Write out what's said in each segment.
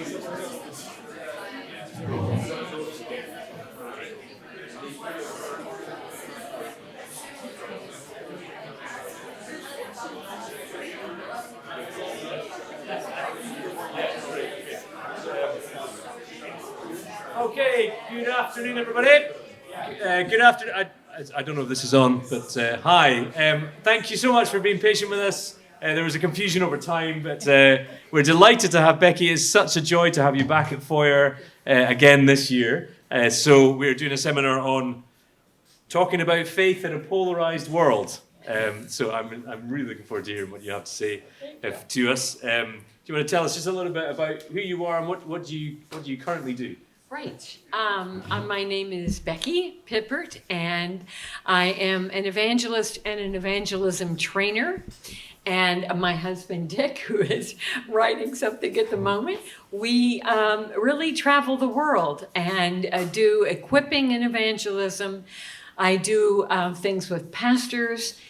Okay, good afternoon, everybody. Good afternoon. I don't know if this is on, but hi. Thank you so much for being patient with us. There was a confusion over time, but we're delighted to have Becky. It's such a joy to have you back at Foyer again this year. So we're doing a seminar on talking about faith in a polarized world. So I'm really looking forward to hearing what you have to say to us. Do you want to tell us just a little bit about who you are and what do you currently do? Right. My name is Becky Pippet, and I am an evangelist and an evangelism trainer. And my husband, Dick, who is writing something at the moment, we really travel the world and do equipping in evangelism. I do things with pastors.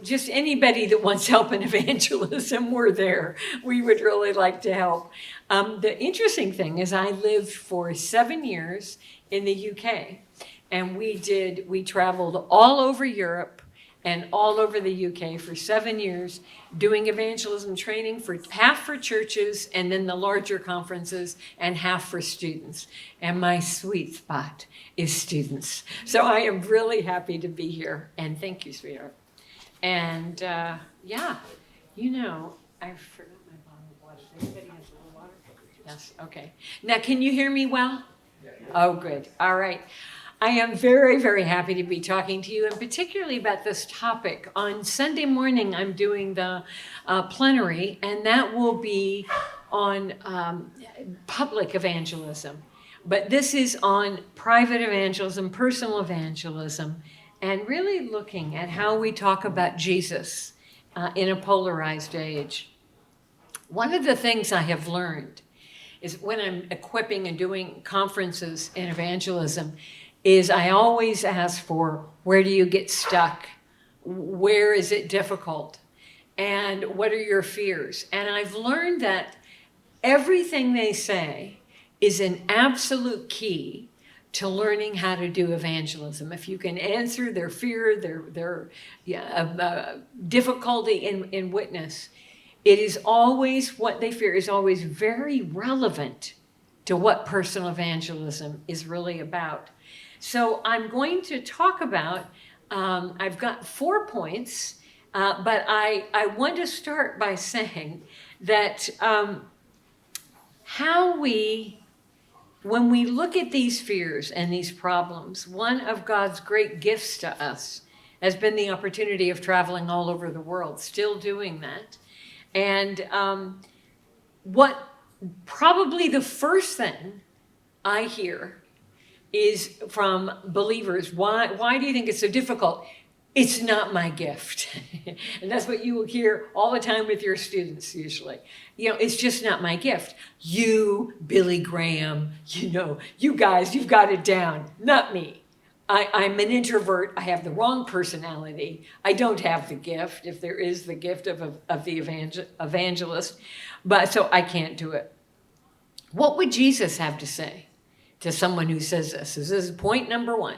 Just anybody that wants help in evangelism, we're there. We would really like to help. The interesting thing is I lived for 7 years in the UK, and we traveled all over Europe and all over the UK for 7 years, doing evangelism training half for churches and then the larger conferences, and half for students. And my sweet spot is students. So I am really happy to be here, and thank you, sweetheart. And I forgot my bottle of water. Anybody has a little water? Yes, okay. Now, can you hear me well? Oh, good. All right. I am very, very happy to be talking to you, and particularly about this topic. On Sunday morning, I'm doing the plenary, and that will be on public evangelism. But this is on private evangelism, personal evangelism, and really looking at how we talk about Jesus in a polarized age. One of the things I have learned is when I'm equipping and doing conferences in evangelism is I always ask for, where do you get stuck? Where is it difficult? And what are your fears? And I've learned that everything they say is an absolute key to learning how to do evangelism. If you can answer their fear, their difficulty in witness, it is always, what they fear is always very relevant to what personal evangelism is really about. So I'm going to talk about, I've got 4 points, but I want to start by saying that when we look at these fears and these problems, one of God's great gifts to us has been the opportunity of traveling all over the world, still doing that. And what probably the first thing I hear is from believers, why do you think it's so difficult? It's not my gift. And that's what you will hear all the time with your students usually. It's just not my gift. You, Billy Graham, you guys, you've got it down. Not me. I'm an introvert. I have the wrong personality. I don't have the gift, if there is the gift of the evangelist, but so I can't do it. What would Jesus have to say to someone who says this? This is point number 1.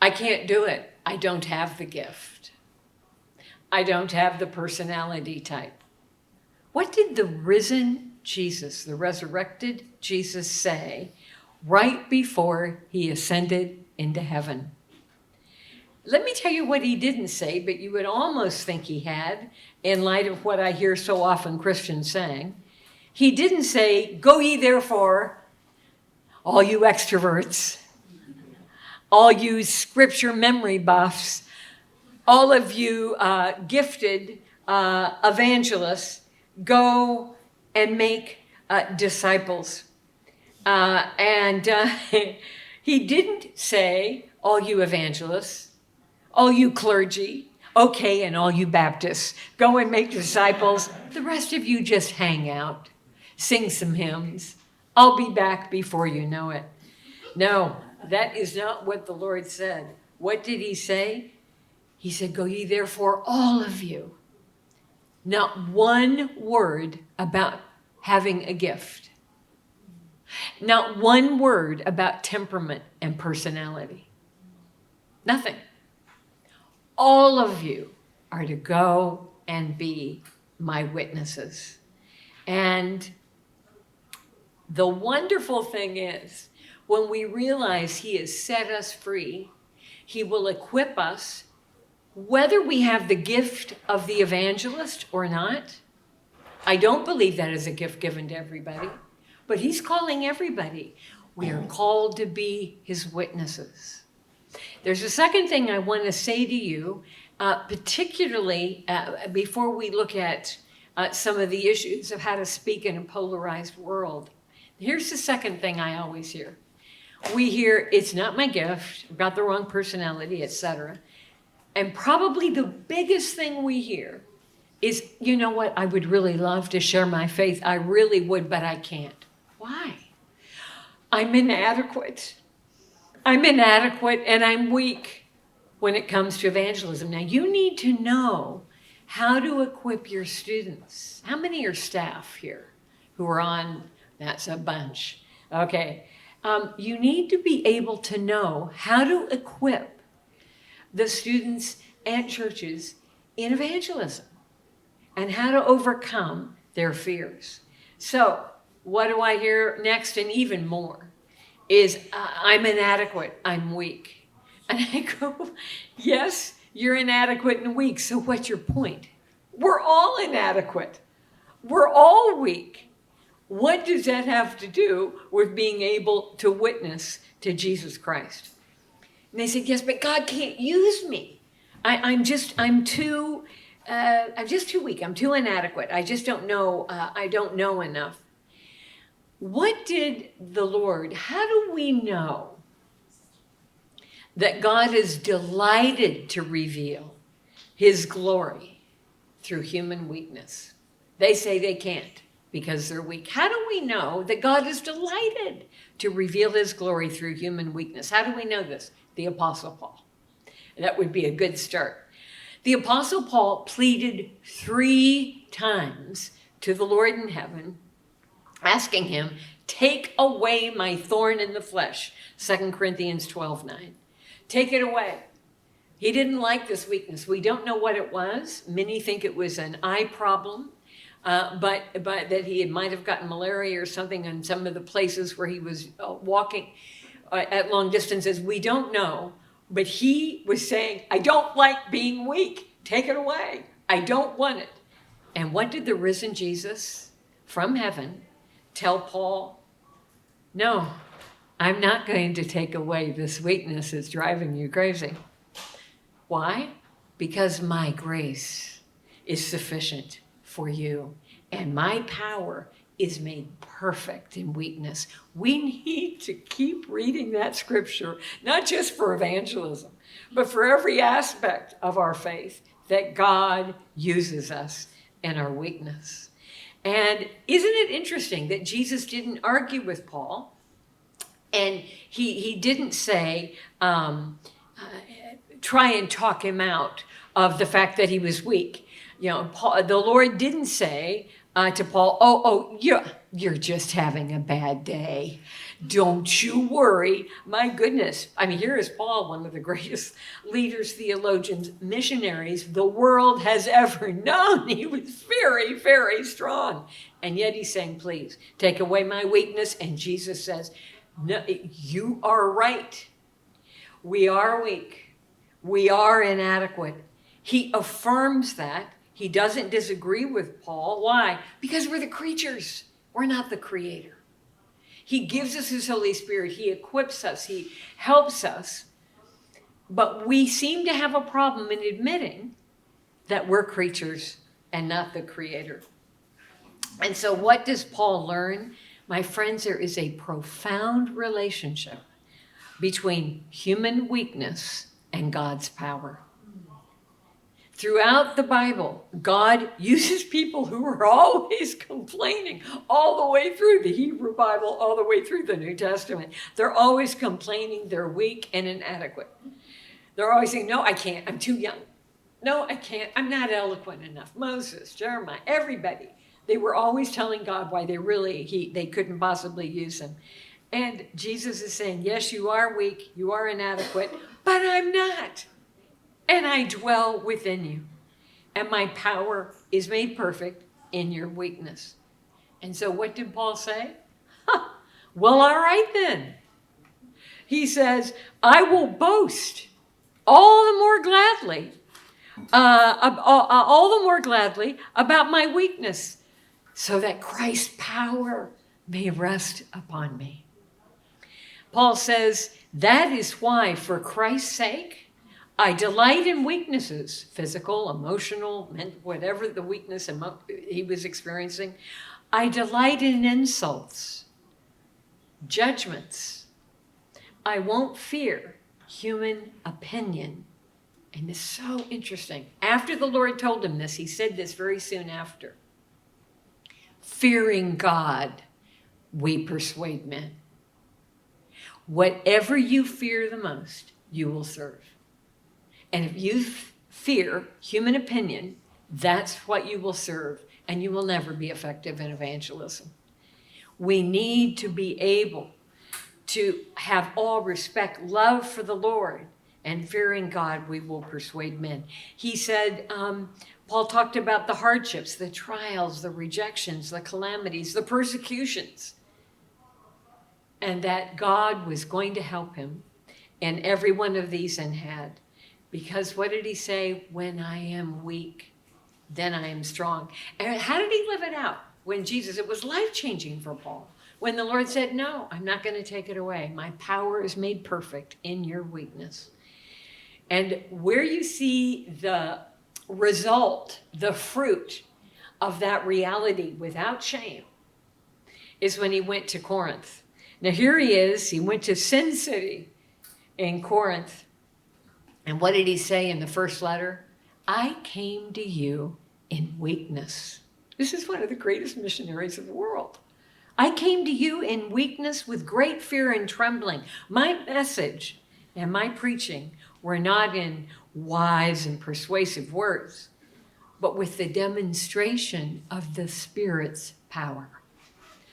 I can't do it. I don't have the gift. I don't have the personality type. What did the risen Jesus, the resurrected Jesus, say right before he ascended into heaven? Let me tell you what he didn't say, but you would almost think he had, in light of what I hear so often Christians saying. He didn't say, go ye therefore, all you extroverts, all you scripture memory buffs, all of you gifted evangelists, go and make disciples. He didn't say, all you evangelists, all you clergy, okay, and all you Baptists, go and make disciples. The rest of you just hang out, sing some hymns. I'll be back before you know it. No, that is not what the Lord said. What did he say? He said, go ye therefore, all of you. Not one word about having a gift. Not one word about temperament and personality. Nothing. All of you are to go and be my witnesses. And the wonderful thing is, when we realize he has set us free, he will equip us, whether we have the gift of the evangelist or not. I don't believe that is a gift given to everybody, but he's calling everybody. We are called to be his witnesses. There's a second thing I want to say to you, particularly before we look at some of the issues of how to speak in a polarized world. Here's the second thing I always hear. We hear, it's not my gift, I've got the wrong personality, etc. And probably the biggest thing we hear is, you know what, I would really love to share my faith. I really would, but I can't. Why? I'm inadequate. I'm inadequate and I'm weak when it comes to evangelism. Now, you need to know how to equip your students. How many are staff here who are on? That's a bunch. Okay. You need to be able to know how to equip the students at churches in evangelism and how to overcome their fears. So what do I hear next, and even more, is I'm inadequate, I'm weak. And I go, yes, you're inadequate and weak, so what's your point? We're all inadequate. We're all weak. What does that have to do with being able to witness to Jesus Christ? And they said, yes, but God can't use me. I'm just too weak. I'm too inadequate. I just don't know. I don't know enough. What did the Lord, how do we know that God is delighted to reveal his glory through human weakness? They say they can't because they're weak. How do we know that God is delighted to reveal his glory through human weakness? How do we know this? The Apostle Paul. That would be a good start. The Apostle Paul pleaded 3 times to the Lord in heaven, asking him, take away my thorn in the flesh. 2 Corinthians 12:9. Take it away. He didn't like this weakness. We don't know what it was. Many think it was an eye problem, but that he might have gotten malaria or something in some of the places where he was walking at long distances. We don't know. But he was saying, I don't like being weak. Take it away. I don't want it. And what did the risen Jesus from heaven tell Paul? No, I'm not going to take away this weakness that's driving you crazy. Why? Because my grace is sufficient for you, and my power is made perfect in weakness. We need to keep reading that scripture, not just for evangelism, but for every aspect of our faith, that God uses us in our weakness. And isn't it interesting that Jesus didn't argue with Paul, and he didn't say, try and talk him out of the fact that he was weak. You know, the Lord didn't say to Paul, you're just having a bad day. Don't you worry. My goodness. I mean, here is Paul, one of the greatest leaders, theologians, missionaries the world has ever known. He was very, very strong. And yet he's saying, please, take away my weakness. And Jesus says, no, you are right. We are weak. We are inadequate. He affirms that. He doesn't disagree with Paul. Why? Because we're the creatures. We're not the creator. He gives us his Holy Spirit. He equips us. He helps us. But we seem to have a problem in admitting that we're creatures and not the creator. And so what does Paul learn? My friends, there is a profound relationship between human weakness and God's power. Throughout the Bible, God uses people who are always complaining, all the way through the Hebrew Bible, all the way through the New Testament. They're always complaining they're weak and inadequate. They're always saying, no, I can't, I'm too young. No, I can't, I'm not eloquent enough. Moses, Jeremiah, everybody. They were always telling God why they couldn't possibly use him. And Jesus is saying, yes, you are weak, you are inadequate, but I'm not. And I dwell within you. And my power is made perfect in your weakness. And so what did Paul say? Well, all right then. He says, I will boast all the more gladly, about my weakness, so that Christ's power may rest upon me. Paul says, that is why, for Christ's sake, I delight in weaknesses, physical, emotional, mental, whatever the weakness he was experiencing. I delight in insults, judgments. I won't fear human opinion. And it's so interesting. After the Lord told him this, he said this very soon after. Fearing God, we persuade men. Whatever you fear the most, you will serve. And if you fear human opinion, that's what you will serve, and you will never be effective in evangelism. We need to be able to have all respect, love for the Lord, and fearing God, we will persuade men. He said, Paul talked about the hardships, the trials, the rejections, the calamities, the persecutions, and that God was going to help him in every one of these and had. Because what did he say? When I am weak, then I am strong. And how did he live it out? When Jesus, it was life-changing for Paul. When the Lord said, no, I'm not going to take it away. My power is made perfect in your weakness. And where you see the result, the fruit of that reality without shame, is when he went to Corinth. Now here he is, he went to Sin City in Corinth. And what did he say in the first letter? I came to you in weakness. This is one of the greatest missionaries of the world. I came to you in weakness with great fear and trembling. My message and my preaching were not in wise and persuasive words, but with the demonstration of the Spirit's power,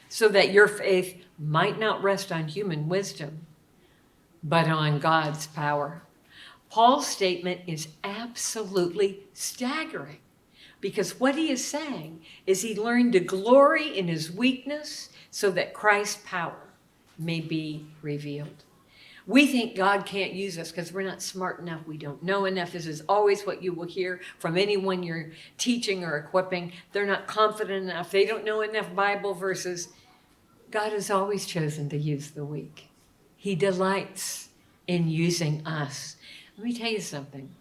so that your faith might not rest on human wisdom, but on God's power. Paul's statement is absolutely staggering, because what he is saying is he learned to glory in his weakness so that Christ's power may be revealed. We think God can't use us because we're not smart enough, we don't know enough. This is always what you will hear from anyone you're teaching or equipping. They're not confident enough, they don't know enough Bible verses. God has always chosen to use the weak. He delights in using us. Let me tell you something.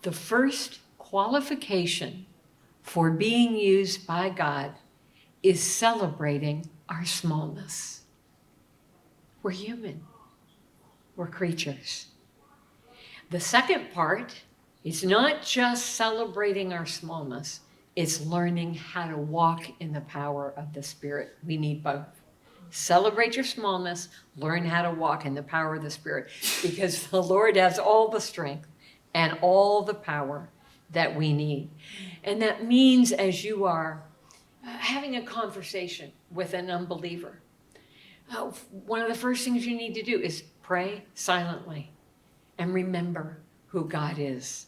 The first qualification for being used by God is celebrating our smallness. We're human. We're creatures. The second part is not just celebrating our smallness, it's learning how to walk in the power of the Spirit. We need both. Celebrate your smallness, learn how to walk in the power of the Spirit, because the Lord has all the strength and all the power that we need. And that means as you are having a conversation with an unbeliever, one of the first things you need to do is pray silently and remember who God is.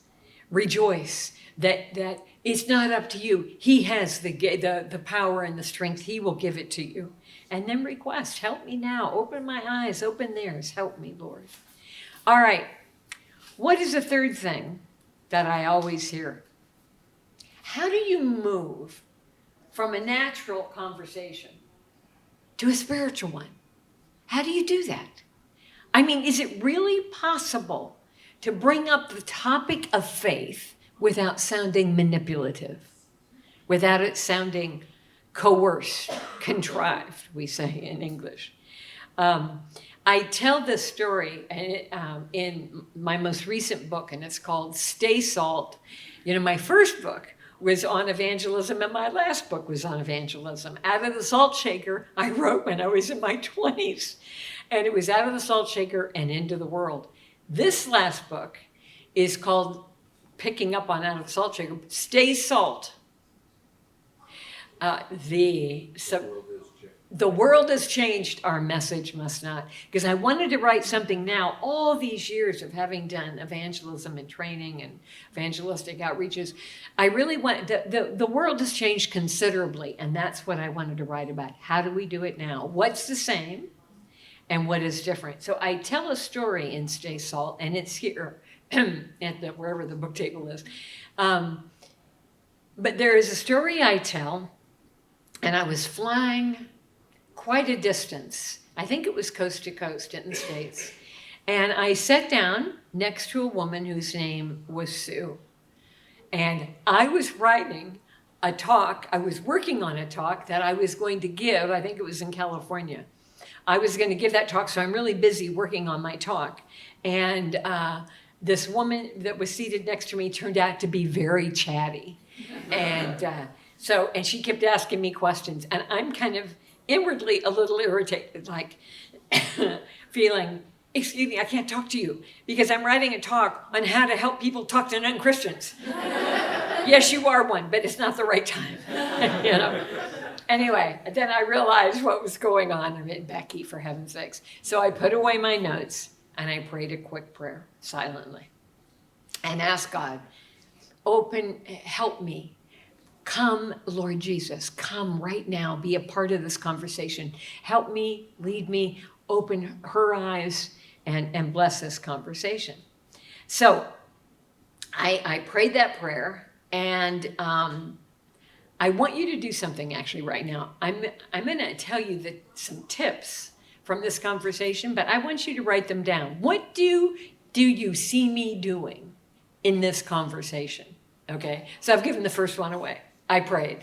Rejoice that it's not up to you. He has the power and the strength. He will give it to you. And then request, help me now. Open my eyes, open theirs. Help me, Lord. All right. What is the third thing that I always hear? How do you move from a natural conversation to a spiritual one? How do you do that? I mean, is it really possible to bring up the topic of faith without sounding manipulative, without it sounding coerced, contrived, we say in English? I tell this story in my most recent book, and it's called Stay Salt. You know, my first book was on evangelism, and my last book was on evangelism. Out of the Salt Shaker, I wrote when I was in my 20s, and it was Out of the Salt Shaker and Into the World. This last book is called, picking up on Out of the Salt Shaker, Stay Salt. The world has changed, our message must not. Because I wanted to write something now, all these years of having done evangelism and training and evangelistic outreaches, I really want, the world has changed considerably, and that's what I wanted to write about. How do we do it now? What's the same and what is different? So I tell a story in Stay Salt, and it's here at wherever the book table is. But there is a story I tell, and I was flying quite a distance. I think it was coast to coast in the States. And I sat down next to a woman whose name was Sue. And I was writing a talk. I was working on a talk that I was going to give. I think it was in California. I was going to give that talk, so I'm really busy working on my talk. And this woman that was seated next to me turned out to be very chatty. And and she kept asking me questions. And I'm kind of inwardly a little irritated, like feeling, excuse me, I can't talk to you because I'm writing a talk on how to help people talk to non-Christians. Yes, you are one, but it's not the right time. You know. Anyway, then I realized what was going on. I mean, Becky, for heaven's sakes. So I put away my notes and I prayed a quick prayer silently and asked God, help me. Come, Lord Jesus, come right now, be a part of this conversation. Help me, lead me, open her eyes, and bless this conversation. So I prayed that prayer, and I want you to do something actually right now. I'm going to tell you some tips from this conversation, but I want you to write them down. What do you see me doing in this conversation? Okay, so I've given the first one away. I prayed.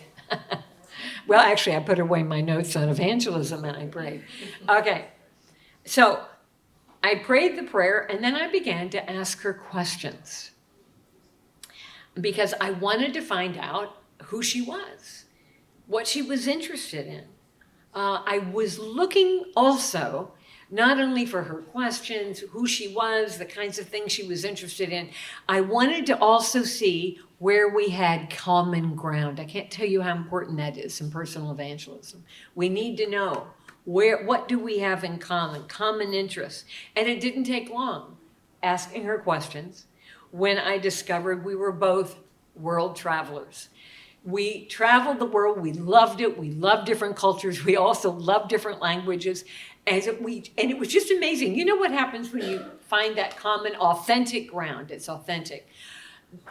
Well, actually, I put away my notes on evangelism and I prayed. Okay, so I prayed the prayer and then I began to ask her questions because I wanted to find out who she was, what she was interested in. I was looking also not only for her questions, who she was, the kinds of things she was interested in. I wanted to also see where we had common ground. I can't tell you how important that is in personal evangelism. We need to know what do we have in common interests. And it didn't take long asking her questions when I discovered we were both world travelers. We traveled the world, we loved it, we loved different cultures, we also loved different languages, and it was just amazing. You know what happens when you find that common, authentic ground? It's authentic.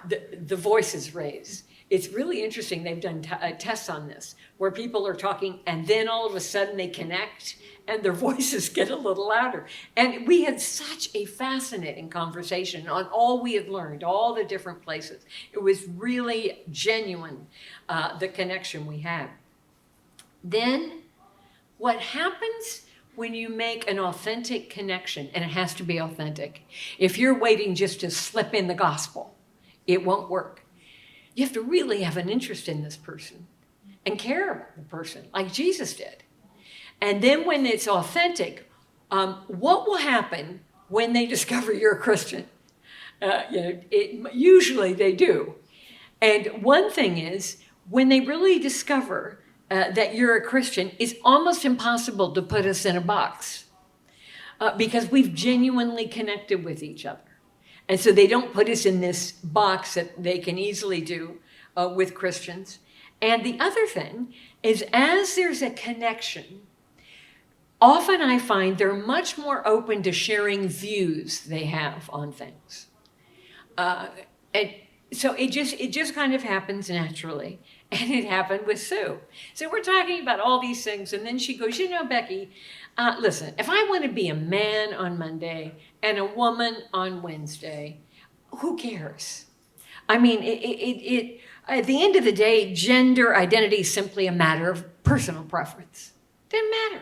The voice is raised. It's really interesting. They've done tests on this, where people are talking, and then all of a sudden they connect, and their voices get a little louder. And we had such a fascinating conversation on all we had learned, all the different places. It was really genuine, the connection we had. Then what happens when you make an authentic connection, and it has to be authentic. If you're waiting just to slip in the gospel, it won't work. You have to really have an interest in this person and care about the person like Jesus did. And then when it's authentic, what will happen when they discover you're a Christian? Usually they do. And one thing is, when they really discover that you're a Christian, it's almost impossible to put us in a box because we've genuinely connected with each other. And so they don't put us in this box that they can easily do with Christians. And the other thing is, as there's a connection, often I find they're much more open to sharing views they have on things. And so it just kind of happens naturally. And it happened with Sue. So we're talking about all these things, and then she goes, you know, Becky, listen, if I want to be a man on Monday and a woman on Wednesday, who cares? I mean, at the end of the day, gender identity is simply a matter of personal preference. Doesn't matter.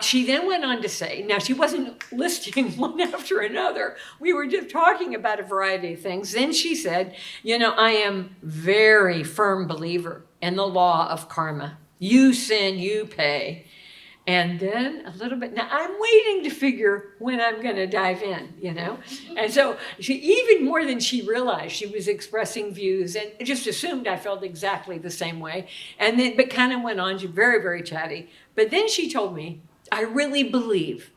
She then went on to say, now she wasn't listing one after another. We were just talking about a variety of things. Then she said, you know, I am very firm believer in the law of karma. You sin, you pay. And then a little bit, now I'm waiting to figure when I'm going to dive in, And so she, even more than she realized, she was expressing views and just assumed I felt exactly the same way. And then, but kind of went on, she's very, very chatty. But then she told me, I really believe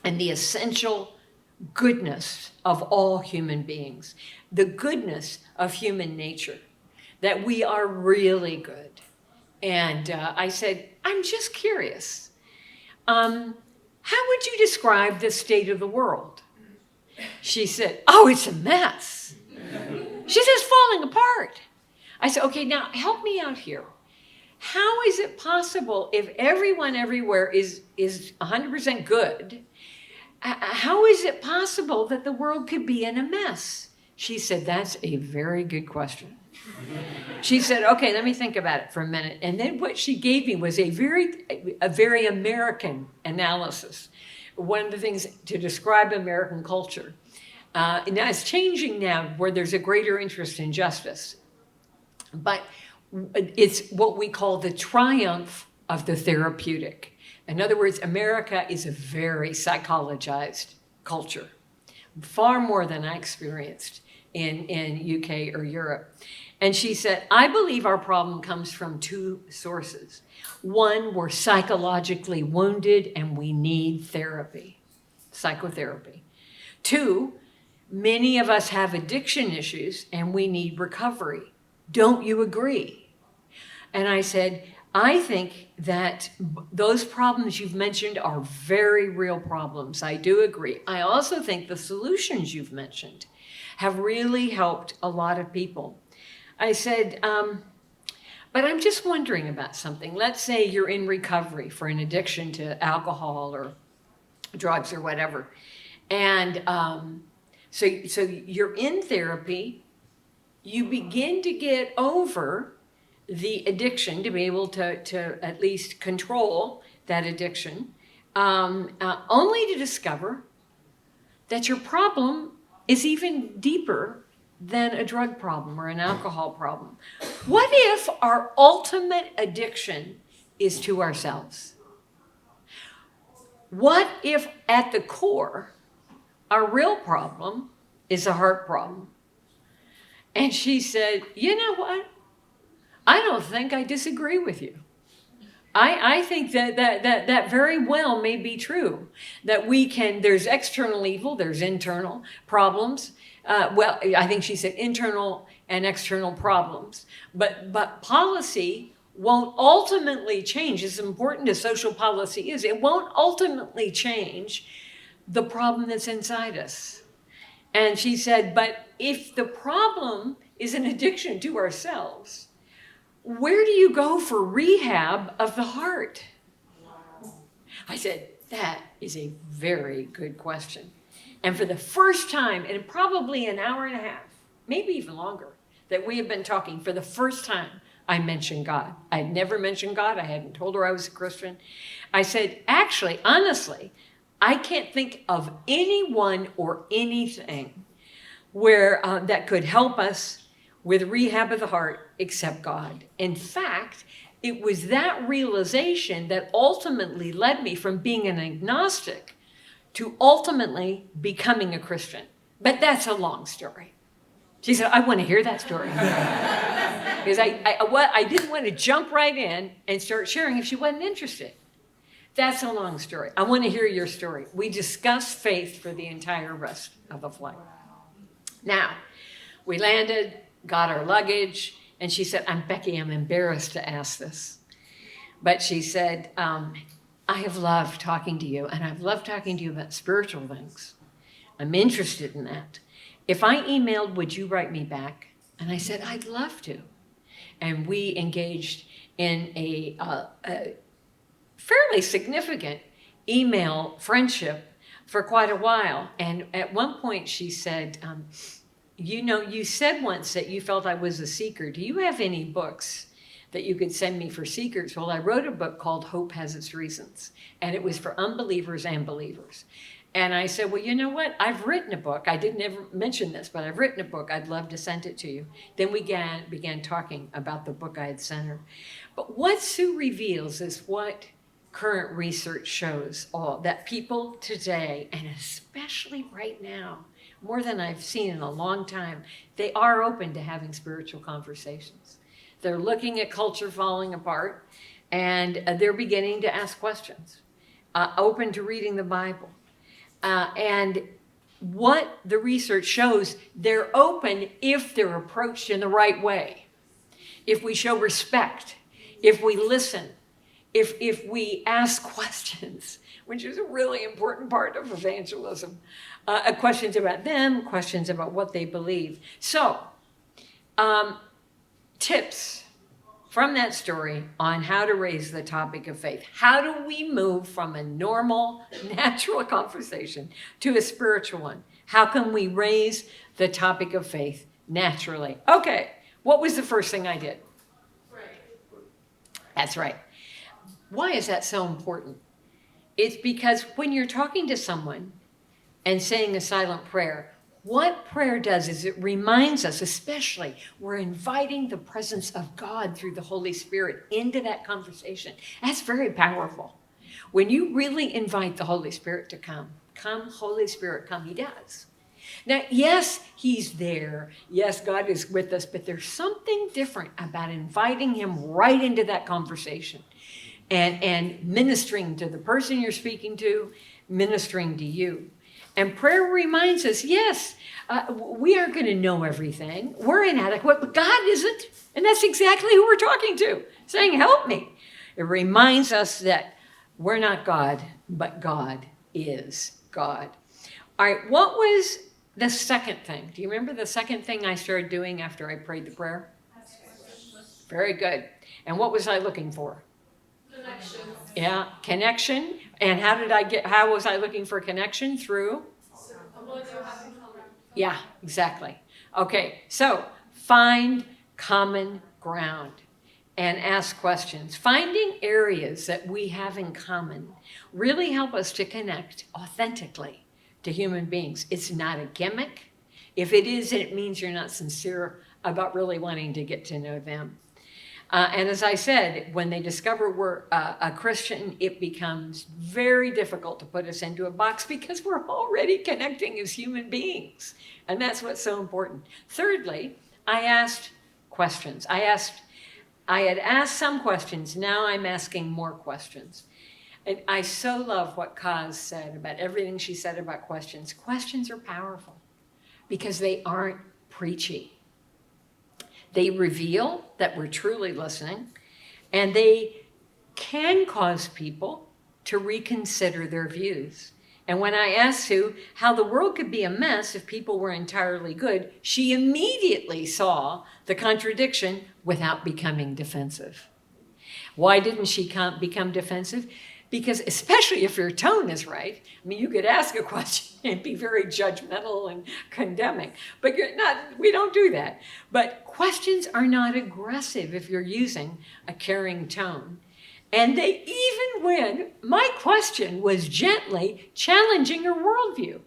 in the essential goodness of all human beings, the goodness of human nature, that we are really good. And I said, I'm just curious. How would you describe the state of the world? She said, oh, it's a mess. She says, falling apart. I said, okay, now help me out here. How is it possible if everyone everywhere is 100% good? How is it possible that the world could be in a mess? She said, that's a very good question. She said, okay, let me think about it for a minute. And then what she gave me was a very American analysis. One of the things to describe American culture. Now it's changing now where there's a greater interest in justice. But it's what we call the triumph of the therapeutic. In other words, America is a very psychologized culture, far more than I experienced in UK or Europe. And she said, I believe our problem comes from two sources. One, we're psychologically wounded and we need therapy, psychotherapy. Two, many of us have addiction issues and we need recovery. Don't you agree? And I said, I think that those problems you've mentioned are very real problems. I do agree. I also think the solutions you've mentioned have really helped a lot of people. I said, but I'm just wondering about something. Let's say you're in recovery for an addiction to alcohol or drugs or whatever. And so you're in therapy. You begin to get over the addiction to be able to at least control that addiction, only to discover that your problem is even deeper than a drug problem or an alcohol problem. What if our ultimate addiction is to ourselves? What if at the core, our real problem is a heart problem? And she said, you know what? I don't think I disagree with you. I think that very well may be true, that there's external evil, there's internal problems. I think she said internal and external problems. But policy won't ultimately change, as important as social policy is, it won't ultimately change the problem that's inside us. And she said, but if the problem is an addiction to ourselves, where do you go for rehab of the heart? I said, that is a very good question. And for the first time, in probably an hour and a half, maybe even longer, that we have been talking, for the first time, I mentioned God. I had never mentioned God. I hadn't told her I was a Christian. I said, actually, honestly, I can't think of anyone or anything where that could help us with rehab of the heart except God. In fact, it was that realization that ultimately led me from being an agnostic to ultimately becoming a Christian. But that's a long story. She said, I want to hear that story. Because I didn't want to jump right in and start sharing if she wasn't interested. That's a long story. I want to hear your story. We discussed faith for the entire rest of the flight. Now, we landed, got our luggage, and she said, Becky, I'm embarrassed to ask this. But she said, I have loved talking to you, and I've loved talking to you about spiritual things. I'm interested in that. If I emailed, would you write me back? And I said, I'd love to. And we engaged in a fairly significant email friendship for quite a while. And at one point she said, you said once that you felt I was a seeker. Do you have any books that you could send me for seekers? Well, I wrote a book called Hope Has Its Reasons, and it was for unbelievers and believers. And I said, well, you know what? I've written a book. I didn't ever mention this, but I've written a book. I'd love to send it to you. Then we began talking about the book I had sent her. But what Sue reveals is what current research shows all that people today, and especially right now, more than I've seen in a long time, they are open to having spiritual conversations. They're looking at culture falling apart, and they're beginning to ask questions, open to reading the Bible. And what the research shows, they're open if they're approached in the right way. If we show respect, if we listen, if we ask questions, which is a really important part of evangelism, questions about them, questions about what they believe. So, tips from that story on how to raise the topic of faith. How do we move from a normal, natural conversation to a spiritual one? How can we raise the topic of faith naturally? Okay, what was the first thing I did? Pray. That's right. Why is that so important? It's because when you're talking to someone and saying a silent prayer, what prayer does is it reminds us, especially, we're inviting the presence of God through the Holy Spirit into that conversation. That's very powerful. When you really invite the Holy Spirit to come, Holy Spirit, come, he does. Now, yes, he's there. Yes, God is with us, but there's something different about inviting him right into that conversation and ministering to the person you're speaking to, ministering to you. And prayer reminds us, yes, we aren't going to know everything. We're inadequate, but God isn't. And that's exactly who we're talking to, saying, help me. It reminds us that we're not God, but God is God. All right, what was the second thing? Do you remember the second thing I started doing after I prayed the prayer? Very good. And what was I looking for? Connection. Yeah, connection. And how was I looking for connection? Through? Yeah, exactly. Okay, so find common ground and ask questions. Finding areas that we have in common really help us to connect authentically to human beings. It's not a gimmick. If it is, it means you're not sincere about really wanting to get to know them. And as I said, when they discover we're a Christian, it becomes very difficult to put us into a box because we're already connecting as human beings. And that's what's so important. Thirdly, I asked questions. I had asked some questions. Now I'm asking more questions. And I so love what Kaz said about everything she said about questions. Questions are powerful because they aren't preachy. They reveal that we're truly listening, and they can cause people to reconsider their views. And when I asked Sue how the world could be a mess if people were entirely good, she immediately saw the contradiction without becoming defensive. Why didn't she become defensive? Because especially if your tone is right, I mean, you could ask a question and be very judgmental and condemning, but we don't do that. But questions are not aggressive if you're using a caring tone. And they, even when my question was gently challenging her worldview,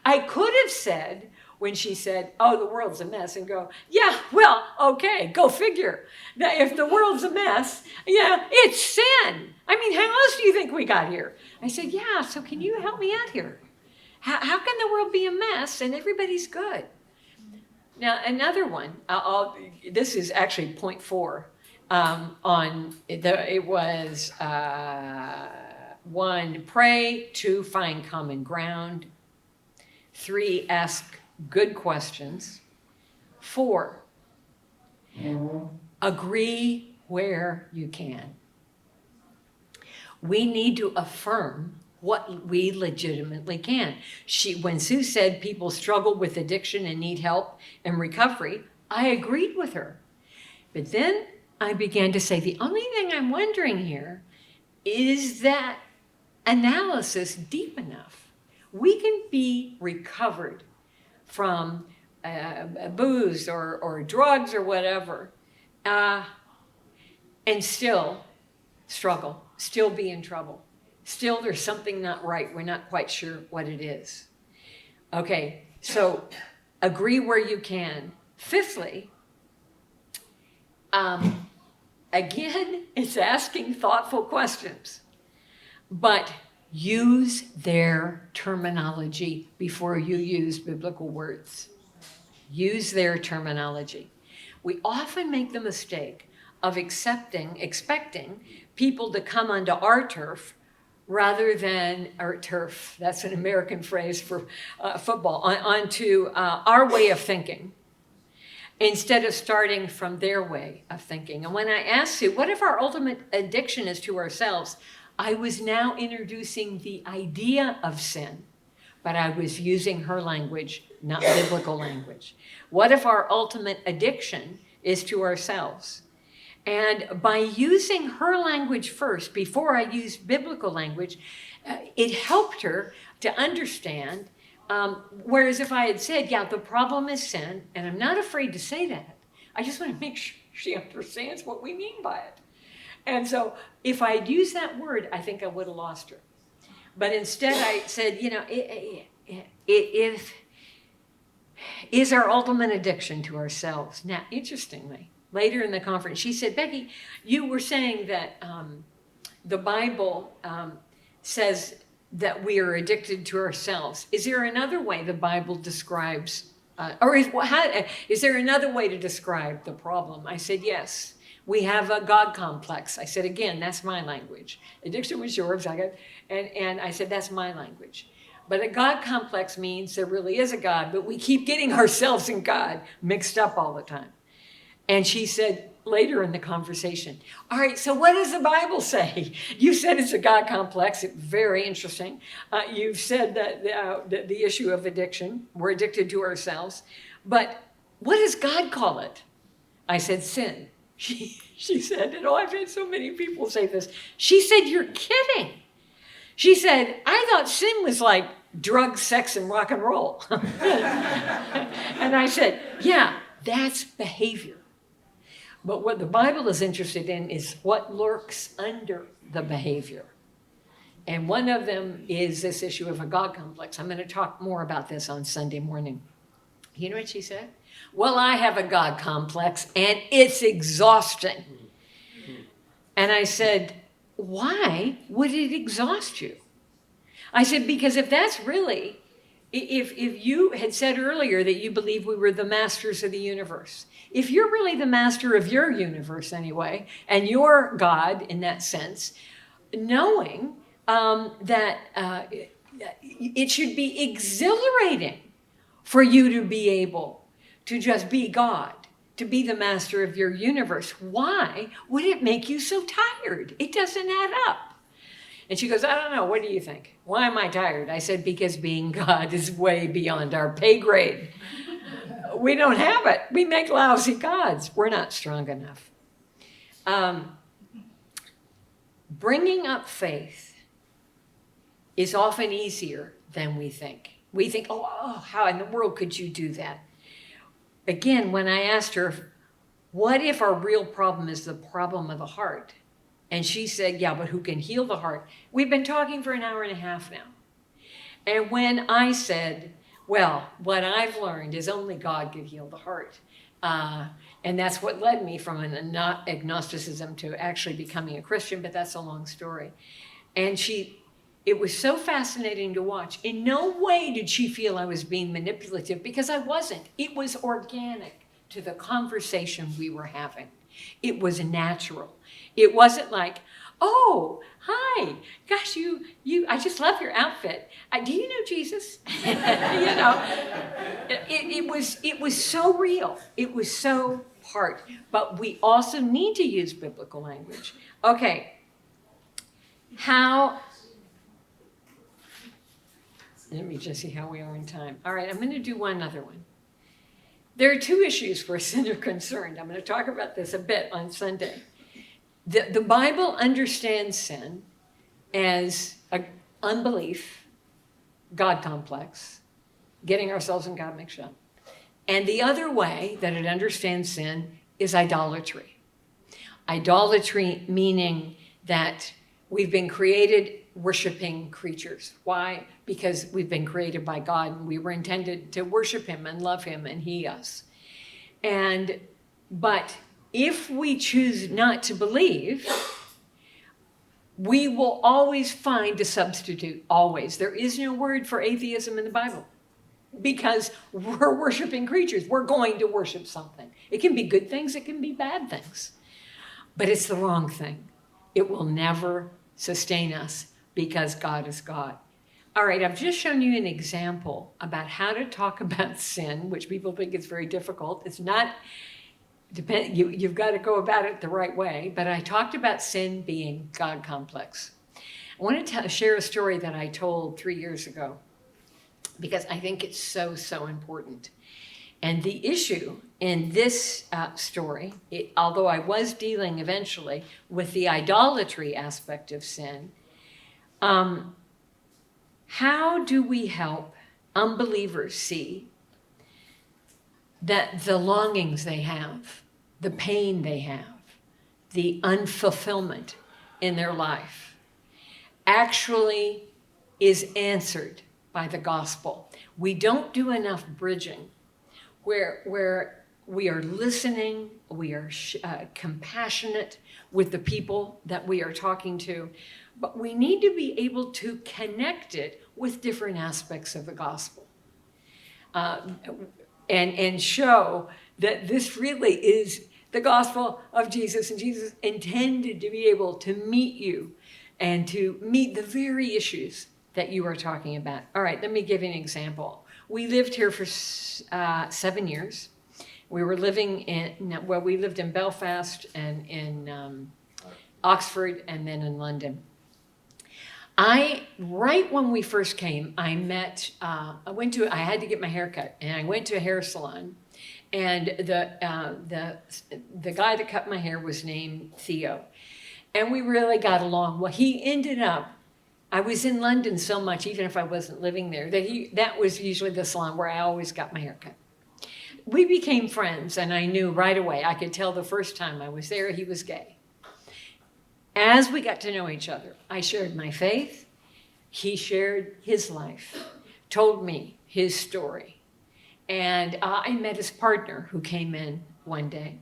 I could have said, when she said, oh, the world's a mess, and go, yeah, well, okay, go figure. Now, if the world's a mess, yeah, it's sin. I mean, how else do you think we got here? I said, yeah, so can you help me out here? How can the world be a mess and everybody's good? Now, another one, this is actually point 4. It was 1, pray. 2, find common ground. 3, ask good questions. 4, agree where you can. We need to affirm what we legitimately can. When Sue said people struggle with addiction and need help and recovery, I agreed with her. But then I began to say, the only thing I'm wondering here is that analysis deep enough. We can be recovered from booze or drugs or whatever, and still struggle, still be in trouble. Still, there's something not right. We're not quite sure what it is. Okay, so agree where you can. Fifthly, again, it's asking thoughtful questions. but use their terminology before you use biblical words. Use their terminology. We often make the mistake of expecting people to come onto our turf rather than our turf. That's an American phrase for football, onto our way of thinking, instead of starting from their way of thinking. And when I asked Sue, what if our ultimate addiction is to ourselves? I was now introducing the idea of sin, but I was using her language, not biblical language. What if our ultimate addiction is to ourselves? And by using her language first, before I used biblical language, it helped her to understand. Whereas if I had said, yeah, the problem is sin, and I'm not afraid to say that, I just want to make sure she understands what we mean by it. And so if I'd used that word, I think I would have lost her. But instead I said, it is our ultimate addiction to ourselves. Now, interestingly, later in the conference, she said, Becky, you were saying that the Bible says that we are addicted to ourselves. Is there another way the Bible describes, is there another way to describe the problem? I said, yes. We have a God complex. I said, again, that's my language. Addiction was yours. And I said, that's my language. But a God complex means there really is a God, but we keep getting ourselves and God mixed up all the time. And she said later in the conversation, all right, so what does the Bible say? You said it's a God complex. It's very interesting. You've said that the issue of addiction, we're addicted to ourselves. But what does God call it? I said, sin. She said, I've had so many people say this. She said, you're kidding. She said, I thought sin was like drugs, sex, and rock and roll. And I said, yeah, that's behavior. But what the Bible is interested in is what lurks under the behavior. And one of them is this issue of a God complex. I'm going to talk more about this on Sunday morning. You know what she said? Well, I have a God complex, and it's exhausting. And I said, why would it exhaust you? I said, because if that's really, if you had said earlier that you believe we were the masters of the universe, if you're really the master of your universe anyway, and you're God in that sense, knowing that it should be exhilarating for you to be able to just be God, to be the master of your universe. Why would it make you so tired? It doesn't add up. And she goes, I don't know, what do you think? Why am I tired? I said, because being God is way beyond our pay grade. We don't have it. We make lousy gods. We're not strong enough. Bringing up faith is often easier than we think. We think, oh, how in the world could you do that? Again, when I asked her, what if our real problem is the problem of the heart? And she said, yeah, but who can heal the heart? We've been talking for an hour and a half now. And when I said, well, what I've learned is only God can heal the heart. And that's what led me from an agnosticism to actually becoming a Christian, but that's a long story. And it was so fascinating to watch. In no way did she feel I was being manipulative, because I wasn't. It was organic to the conversation we were having. It was natural. It wasn't like, oh, hi, gosh, I just love your outfit. Do you know Jesus? It was so real. It was so part. But we also need to use biblical language. Okay, let me just see how we are in time. All right, I'm going to do one other one. There are two issues where sin are concerned. I'm going to talk about this a bit on Sunday. The Bible understands sin as unbelief, God complex, getting ourselves and God mixed up. And the other way that it understands sin is idolatry. Idolatry meaning that we've been created worshiping creatures. Why? Because we've been created by God and we were intended to worship him and love him and he us. But if we choose not to believe, We will always find a substitute, always. There is no word for atheism in the Bible because we're worshiping creatures. We're going to worship something. It can be good things, it can be bad things, but it's the wrong thing. It will never sustain us because God is God. All right, I've just shown you an example about how to talk about sin, which people think is very difficult. It's not. You've got to go about it the right way. But I talked about sin being God complex. I want to share a story that I told 3 years ago because I think it's so, so important. And the issue in this story, although I was dealing eventually with the idolatry aspect of sin, how do we help unbelievers see that the longings they have, the pain they have, the unfulfillment in their life actually is answered by the gospel? We don't do enough bridging where we are listening, we are compassionate with the people that we are talking to, but we need to be able to connect it with different aspects of the gospel. And show that this really is the gospel of Jesus, and Jesus intended to be able to meet you and to meet the very issues that you are talking about. All right, let me give you an example. We lived here for 7 years. We lived in Belfast and in Oxford and then in London. Right when we first came, I had to get my hair cut, and I went to a hair salon, and the guy that cut my hair was named Theo, and we really got along. Well, I was in London so much, even if I wasn't living there, that was usually the salon where I always got my hair cut. We became friends, and I knew right away, I could tell the first time I was there, he was gay. As we got to know each other, I shared my faith, he shared his life, told me his story, and I met his partner who came in one day.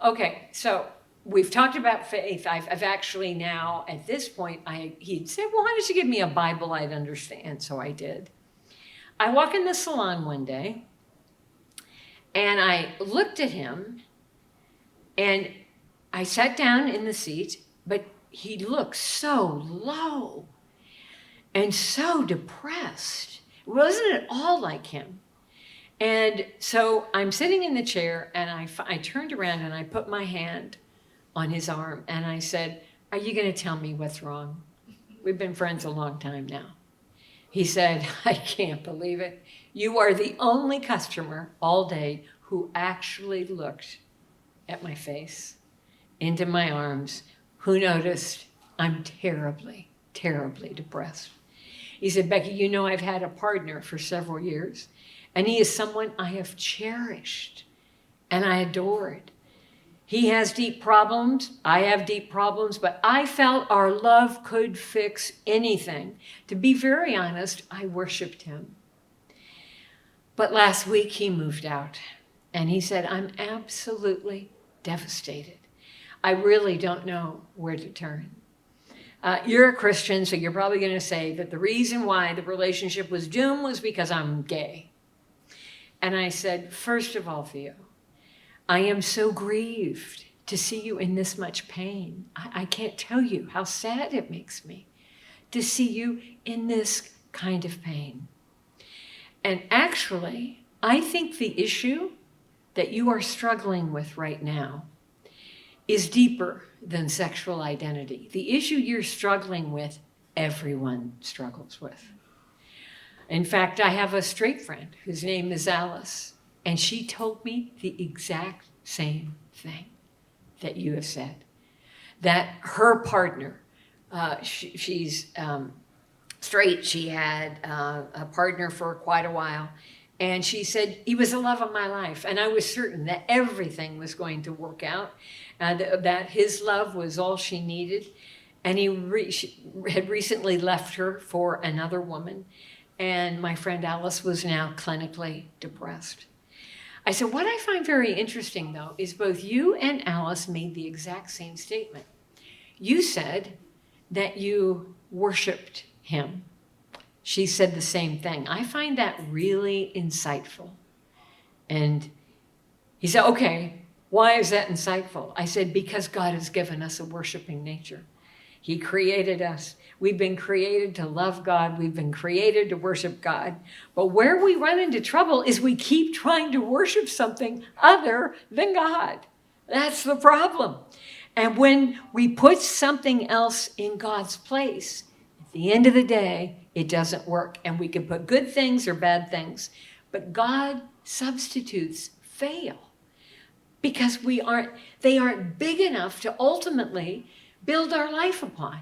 Okay, so we've talked about faith. I've actually now, at this point, he'd said, well, why don't you give me a Bible I'd understand? So I did. I walk in the salon one day, and I looked at him, and I sat down in the seat, but he looked so low and so depressed. It wasn't at all like him. And so I'm sitting in the chair, and I turned around and I put my hand on his arm, and I said, are you going to tell me what's wrong? We've been friends a long time now. He said, I can't believe it. You are the only customer all day who actually looked at my face, into my arms, who noticed I'm terribly, terribly depressed. He said, Becky, I've had a partner for several years, and he is someone I have cherished and I adored. He has deep problems, I have deep problems, but I felt our love could fix anything. To be very honest, I worshiped him. But last week he moved out, and he said, I'm absolutely devastated. I really don't know where to turn. You're a Christian, so you're probably going to say that the reason why the relationship was doomed was because I'm gay. And I said, first of all, Theo, I am so grieved to see you in this much pain. I can't tell you how sad it makes me to see you in this kind of pain. And actually, I think the issue that you are struggling with right now is deeper than sexual identity. The issue you're struggling with, everyone struggles with. In fact, I have a straight friend whose name is Alice, and she told me the exact same thing that you have said, that her partner, she's straight, she had a partner for quite a while, and she said, he was the love of my life, and I was certain that everything was going to work out, that his love was all she needed, and she had recently left her for another woman, and my friend Alice was now clinically depressed. I said, what I find very interesting, though, is both you and Alice made the exact same statement. You said, that you worshiped him. She said the same thing. I find that really insightful. And he said, okay, why is that insightful? I said, because God has given us a worshiping nature. He created us. We've been created to love God. We've been created to worship God. But where we run into trouble is we keep trying to worship something other than God. That's the problem. And when we put something else in God's place, at the end of the day, it doesn't work. And we can put good things or bad things. But God substitutes fail because they aren't big enough to ultimately build our life upon.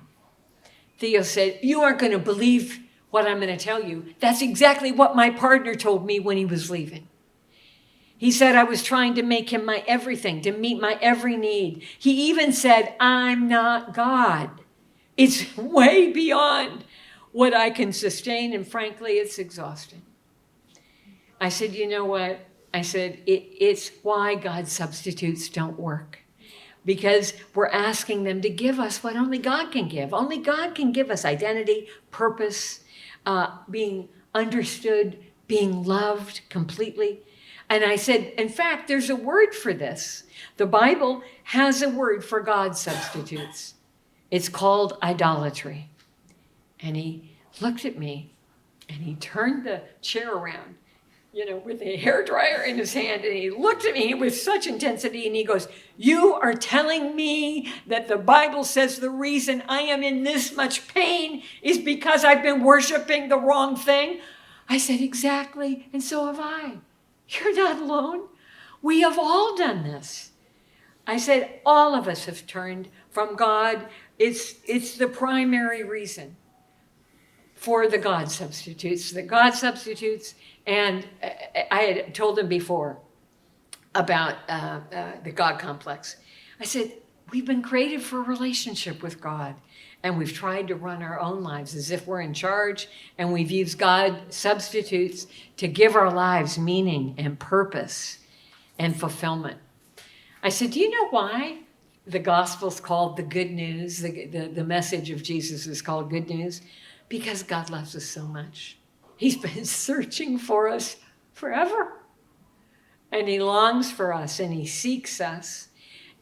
Theo said, you aren't going to believe what I'm going to tell you. That's exactly what my partner told me when he was leaving. He said I was trying to make him my everything, to meet my every need. He even said, I'm not God. It's way beyond what I can sustain, and frankly, it's exhausting. I said, you know what? I said, it's why God's substitutes don't work. Because we're asking them to give us what only God can give. Only God can give us identity, purpose, being understood, being loved completely. And I said, in fact, there's a word for this. The Bible has a word for God's substitutes. It's called idolatry. And he looked at me and he turned the chair around, with a hairdryer in his hand, and he looked at me with such intensity, and he goes, you are telling me that the Bible says the reason I am in this much pain is because I've been worshiping the wrong thing? I said, exactly, and so have I. You're not alone. We have all done this. I said, all of us have turned from God. It's the primary reason for the God substitutes. The God substitutes, and I had told him before about the God complex. I said, we've been created for a relationship with God, and we've tried to run our own lives as if we're in charge, and we've used God substitutes to give our lives meaning and purpose and fulfillment. I said, do you know why the gospel's called the good news? The message of Jesus is called good news? Because God loves us so much. He's been searching for us forever. And he longs for us, and he seeks us.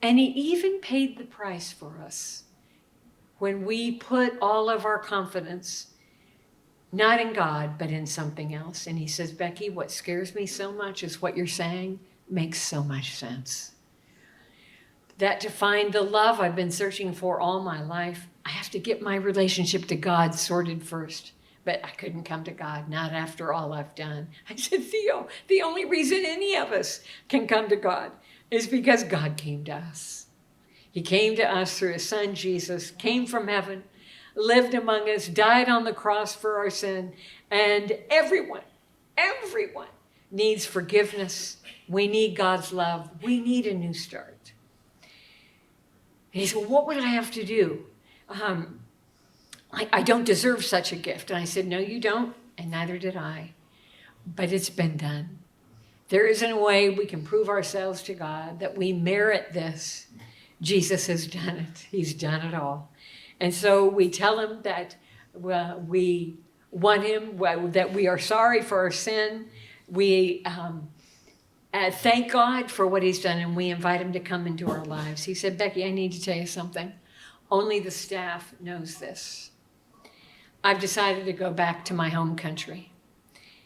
And he even paid the price for us when we put all of our confidence, not in God, but in something else. And he says, Becky, what scares me so much is what you're saying makes so much sense. That to find the love I've been searching for all my life, I have to get my relationship to God sorted first. But I couldn't come to God, not after all I've done. I said, Theo, the only reason any of us can come to God is because God came to us. He came to us through his son, Jesus, came from heaven, lived among us, died on the cross for our sin. And everyone needs forgiveness. We need God's love. We need a new start. And he said, well, what would I have to do? I don't deserve such a gift. And I said, no, you don't, and neither did I. But it's been done. There isn't a way we can prove ourselves to God that we merit this. Jesus has done it. He's done it all. And so we tell him that we want him, that we are sorry for our sin. We thank God for what he's done, and we invite him to come into our lives. He said, Becky, I need to tell you something. Only the staff knows this. I've decided to go back to my home country.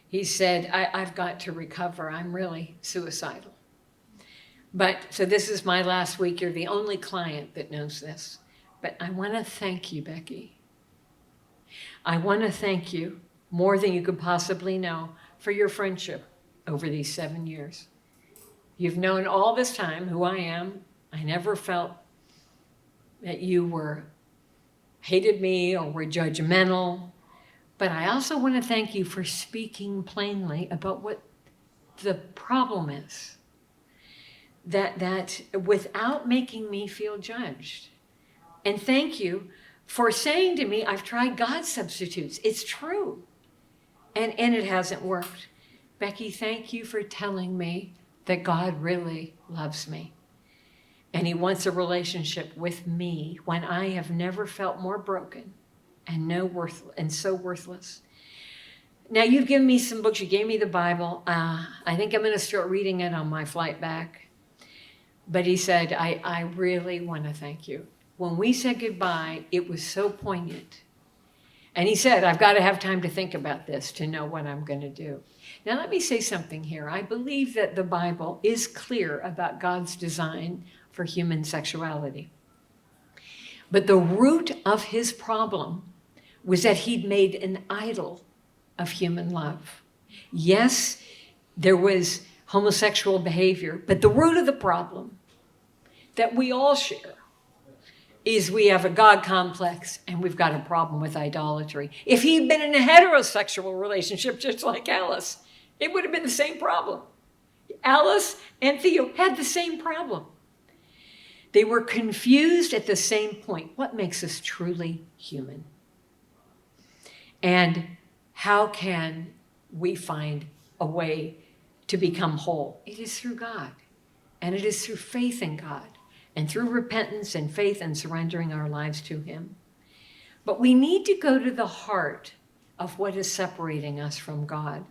He said, I've got to recover. I'm really suicidal. So this is my last week. You're the only client that knows this. But I want to thank you, Becky. I want to thank you more than you could possibly know for your friendship over these 7 years. You've known all this time who I am. I never felt that you hated me or were judgmental. But I also want to thank you for speaking plainly about what the problem is. That without making me feel judged. And thank you for saying to me, I've tried God substitutes. It's true. And it hasn't worked. Becky, thank you for telling me that God really loves me. And he wants a relationship with me when I have never felt more broken and so worthless. Now, you've given me some books. You gave me the Bible. I think I'm going to start reading it on my flight back. But he said, I really want to thank you. When we said goodbye, it was so poignant. And he said, I've got to have time to think about this to know what I'm going to do. Now, let me say something here. I believe that the Bible is clear about God's design for human sexuality. But the root of his problem was that he'd made an idol of human love. Yes, there was homosexual behavior, but the root of the problem that we all share is we have a God complex and we've got a problem with idolatry. If he'd been in a heterosexual relationship just like Alice, it would have been the same problem. Alice and Theo had the same problem. They were confused at the same point. What makes us truly human? And how can we find a way to become whole? It is through God. And it is through faith in God. And through repentance and faith and surrendering our lives to him. But we need to go to the heart of what is separating us from God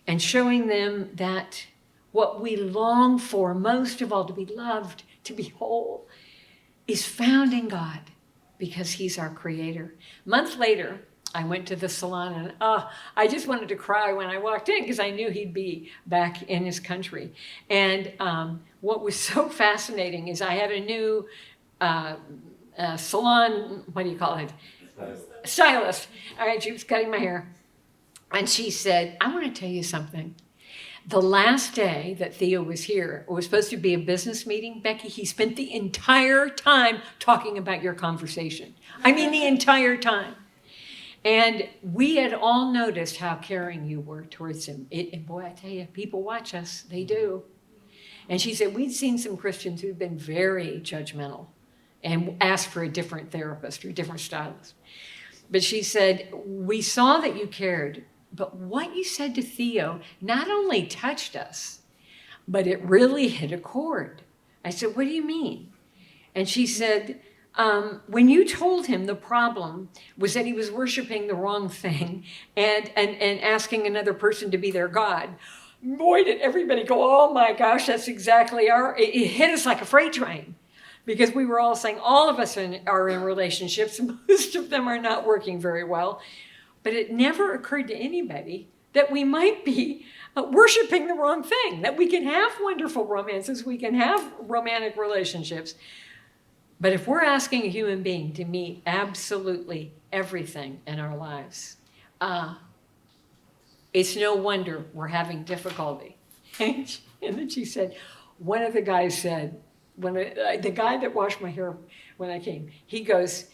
and showing them that what we long for most of all, to be loved, to be whole, is found in God because he's our creator. A month later, I went to the salon and I just wanted to cry when I walked in because I knew he'd be back in his country. And what was so fascinating is I had a new salon, what do you call it? Stylist. All right, she was cutting my hair. And she said, I want to tell you something. The last day that Theo was here, it was supposed to be a business meeting, Becky, he spent the entire time talking about your conversation. I mean, the entire time. And we had all noticed how caring you were towards him. And boy, I tell you, people watch us. They do. And she said, we'd seen some Christians who'd been very judgmental and asked for a different therapist or a different stylist. But she said, we saw that you cared, but what you said to Theo not only touched us, but it really hit a chord. I said, what do you mean? And she said, when you told him the problem was that he was worshiping the wrong thing and asking another person to be their God, boy, did everybody go, oh my gosh, that's exactly it hit us like a freight train. Because we were all saying all of us are in relationships. Most of them are not working very well. But it never occurred to anybody that we might be worshiping the wrong thing, that we can have wonderful romances, we can have romantic relationships. But if we're asking a human being to meet absolutely everything in our lives, it's no wonder we're having difficulty. And then she said, one of the guys said, the guy that washed my hair when I came, he goes,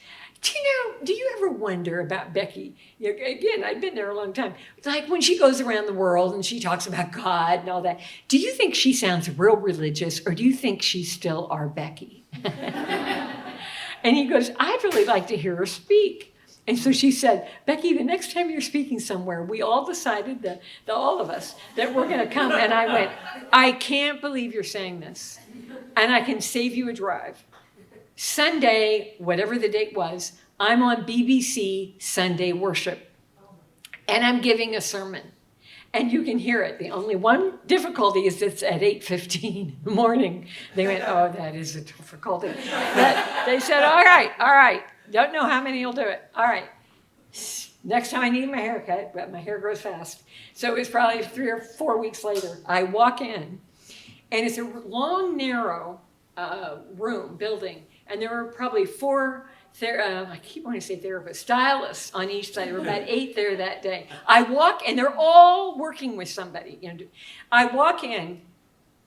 do you ever wonder about Becky? Again, I've been there a long time. It's like when she goes around the world and she talks about God and all that, do you think she sounds real religious or do you think she's still our Becky? And he goes, I'd really like to hear her speak. And so she said, Becky, the next time you're speaking somewhere, we all decided, all of us, that we're going to come. And I went, I can't believe you're saying this. And I can save you a drive. Sunday, whatever the date was, I'm on BBC Sunday Worship. And I'm giving a sermon. And you can hear it. The only one difficulty is it's at 8:15 in the morning. They went, oh, that is a difficulty. But they said, all right. Don't know how many will do it. All right. Next time I need my haircut, but my hair grows fast. So it was probably 3 or 4 weeks later. I walk in, and it's a long, narrow building. And there were probably 4, I keep wanting to say therapists, stylists on each side. There were about 8 there that day. I walk, and they're all working with somebody. I walk in,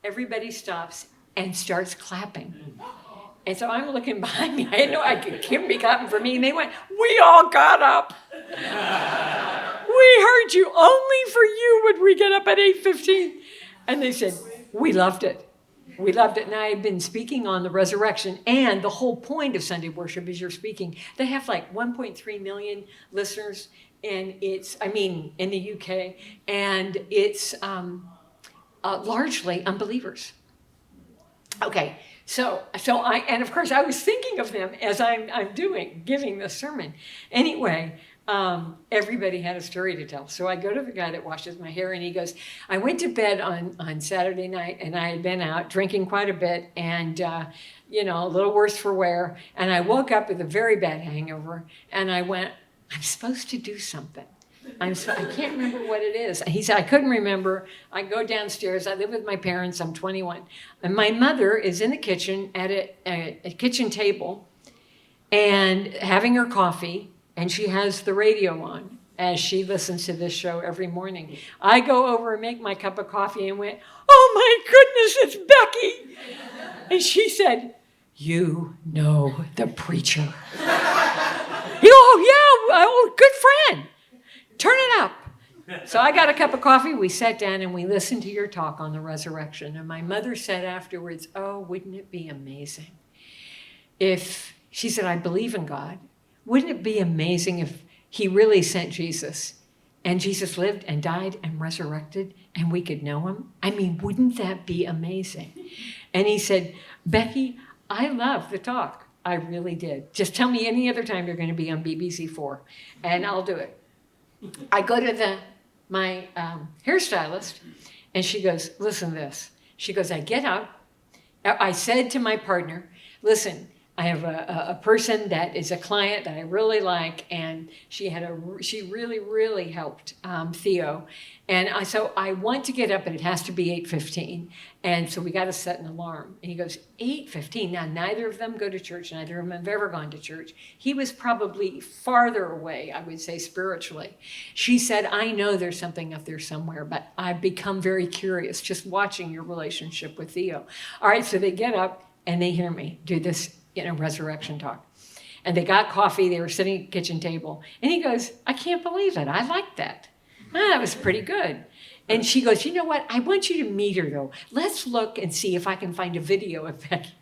everybody stops and starts clapping. And so I'm looking behind me. I know I couldn't be clapping for me. And they went, we all got up. We heard you. Only for you would we get up at 8:15. And they said, we loved it. We loved it. And I've been speaking on the resurrection. And the whole point of Sunday worship is you're speaking. They have like 1.3 million listeners. And in the UK. And it's largely unbelievers. Okay. So and of course I was thinking of them as I'm giving this sermon. Anyway, everybody had a story to tell. So I go to the guy that washes my hair and he goes, I went to bed on Saturday night and I had been out drinking quite a bit and, a little worse for wear. And I woke up with a very bad hangover and I went, I'm supposed to do something. I can't remember what it is. He said, I couldn't remember. I go downstairs. I live with my parents. I'm 21. And my mother is in the kitchen at a kitchen table and having her coffee, and she has the radio on as she listens to this show every morning. I go over and make my cup of coffee and went, oh my goodness, it's Becky. And she said, you know the preacher. Oh, good friend. Turn it up. So I got a cup of coffee. We sat down and we listened to your talk on the resurrection. And my mother said afterwards, oh, wouldn't it be amazing she said, I believe in God. Wouldn't it be amazing if he really sent Jesus and Jesus lived and died and resurrected and we could know him? I mean, wouldn't that be amazing? And he said, Becky, I love the talk. I really did. Just tell me any other time you're going to be on BBC4 and I'll do it. I go to my hairstylist, and she goes, listen to this. She goes, I get up. I said to my partner, listen, I have a person that is a client that I really like, and she really, really helped Theo. And so I want to get up, but it has to be 8:15. And so we got to set an alarm. And he goes, 8:15? Now, neither of them go to church. Neither of them have ever gone to church. He was probably farther away, I would say, spiritually. She said, I know there's something up there somewhere, but I've become very curious just watching your relationship with Theo. All right, so they get up, and they hear me do this resurrection talk. And they got coffee. They were sitting at the kitchen table. And he goes, I can't believe it. I like that. That was pretty good. And she goes, you know what? I want you to meet her, though. Let's look and see if I can find a video of Becky.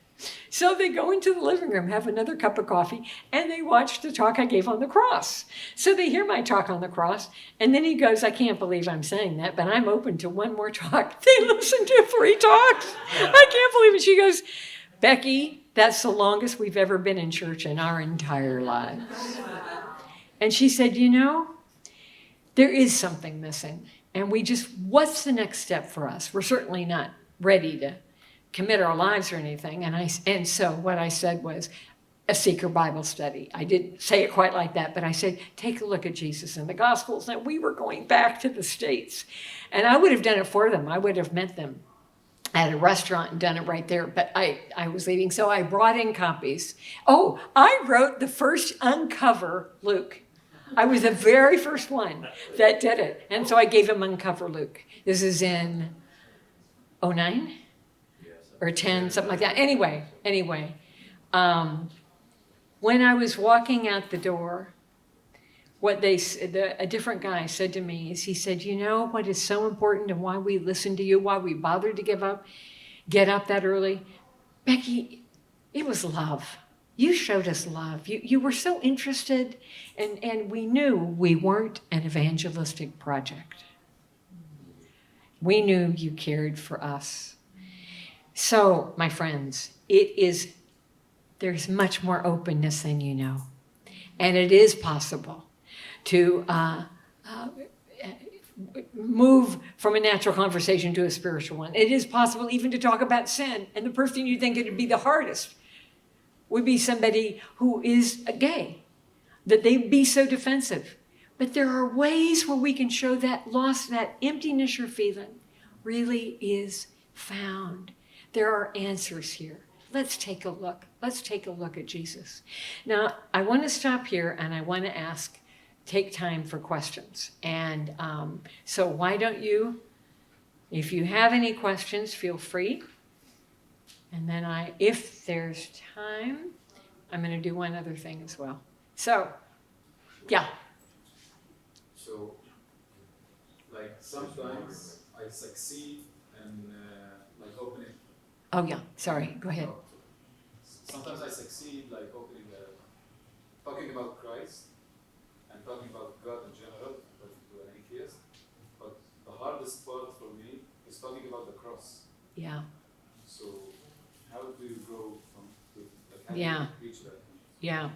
So they go into the living room, have another cup of coffee, and they watch the talk I gave on the cross. So they hear my talk on the cross. And then he goes, I can't believe I'm saying that, but I'm open to one more talk. They listen to 3 talks. I can't believe it. She goes, Becky, that's the longest we've ever been in church in our entire lives. And she said, there is something missing. And what's the next step for us? We're certainly not ready to commit our lives or anything. And so what I said was a seeker Bible study. I didn't say it quite like that, but I said, take a look at Jesus in the Gospels. And we were going back to the States. And I would have done it for them. I would have met them at a restaurant and done it right there, but I was leaving. So I brought in copies. Oh, I wrote the first Uncover Luke. I was the very first one that did it. And so I gave him Uncover Luke. This is in 09 or 10, something like that. Anyway, when I was walking out the door, a different guy said to me is he said, what is so important and why we listen to you, why we bothered to get up that early? Becky, it was love. You showed us love. You were so interested, and we knew we weren't an evangelistic project. We knew you cared for us. So, my friends, there's much more openness than you know. And it is possible to move from a natural conversation to a spiritual one. It is possible even to talk about sin, and the person you think it would be the hardest would be somebody who is gay, that they'd be so defensive. But there are ways where we can show that loss, that emptiness you're feeling really is found. There are answers here. Let's take a look. Let's take a look at Jesus. Now, I want to stop here and I want to take time for questions. And so why don't you, if you have any questions, feel free. And then if there's time, I'm going to do one other thing as well. So, yeah. So, sometimes I succeed in opening. Oh, yeah. Sorry. Go ahead. Sometimes I succeed opening talking about Christ and talking about God in general, but to an atheist. But the hardest part for me is talking about the cross. Yeah. So how do do you grow from? Like, how do Yeah. you reach that? Yeah.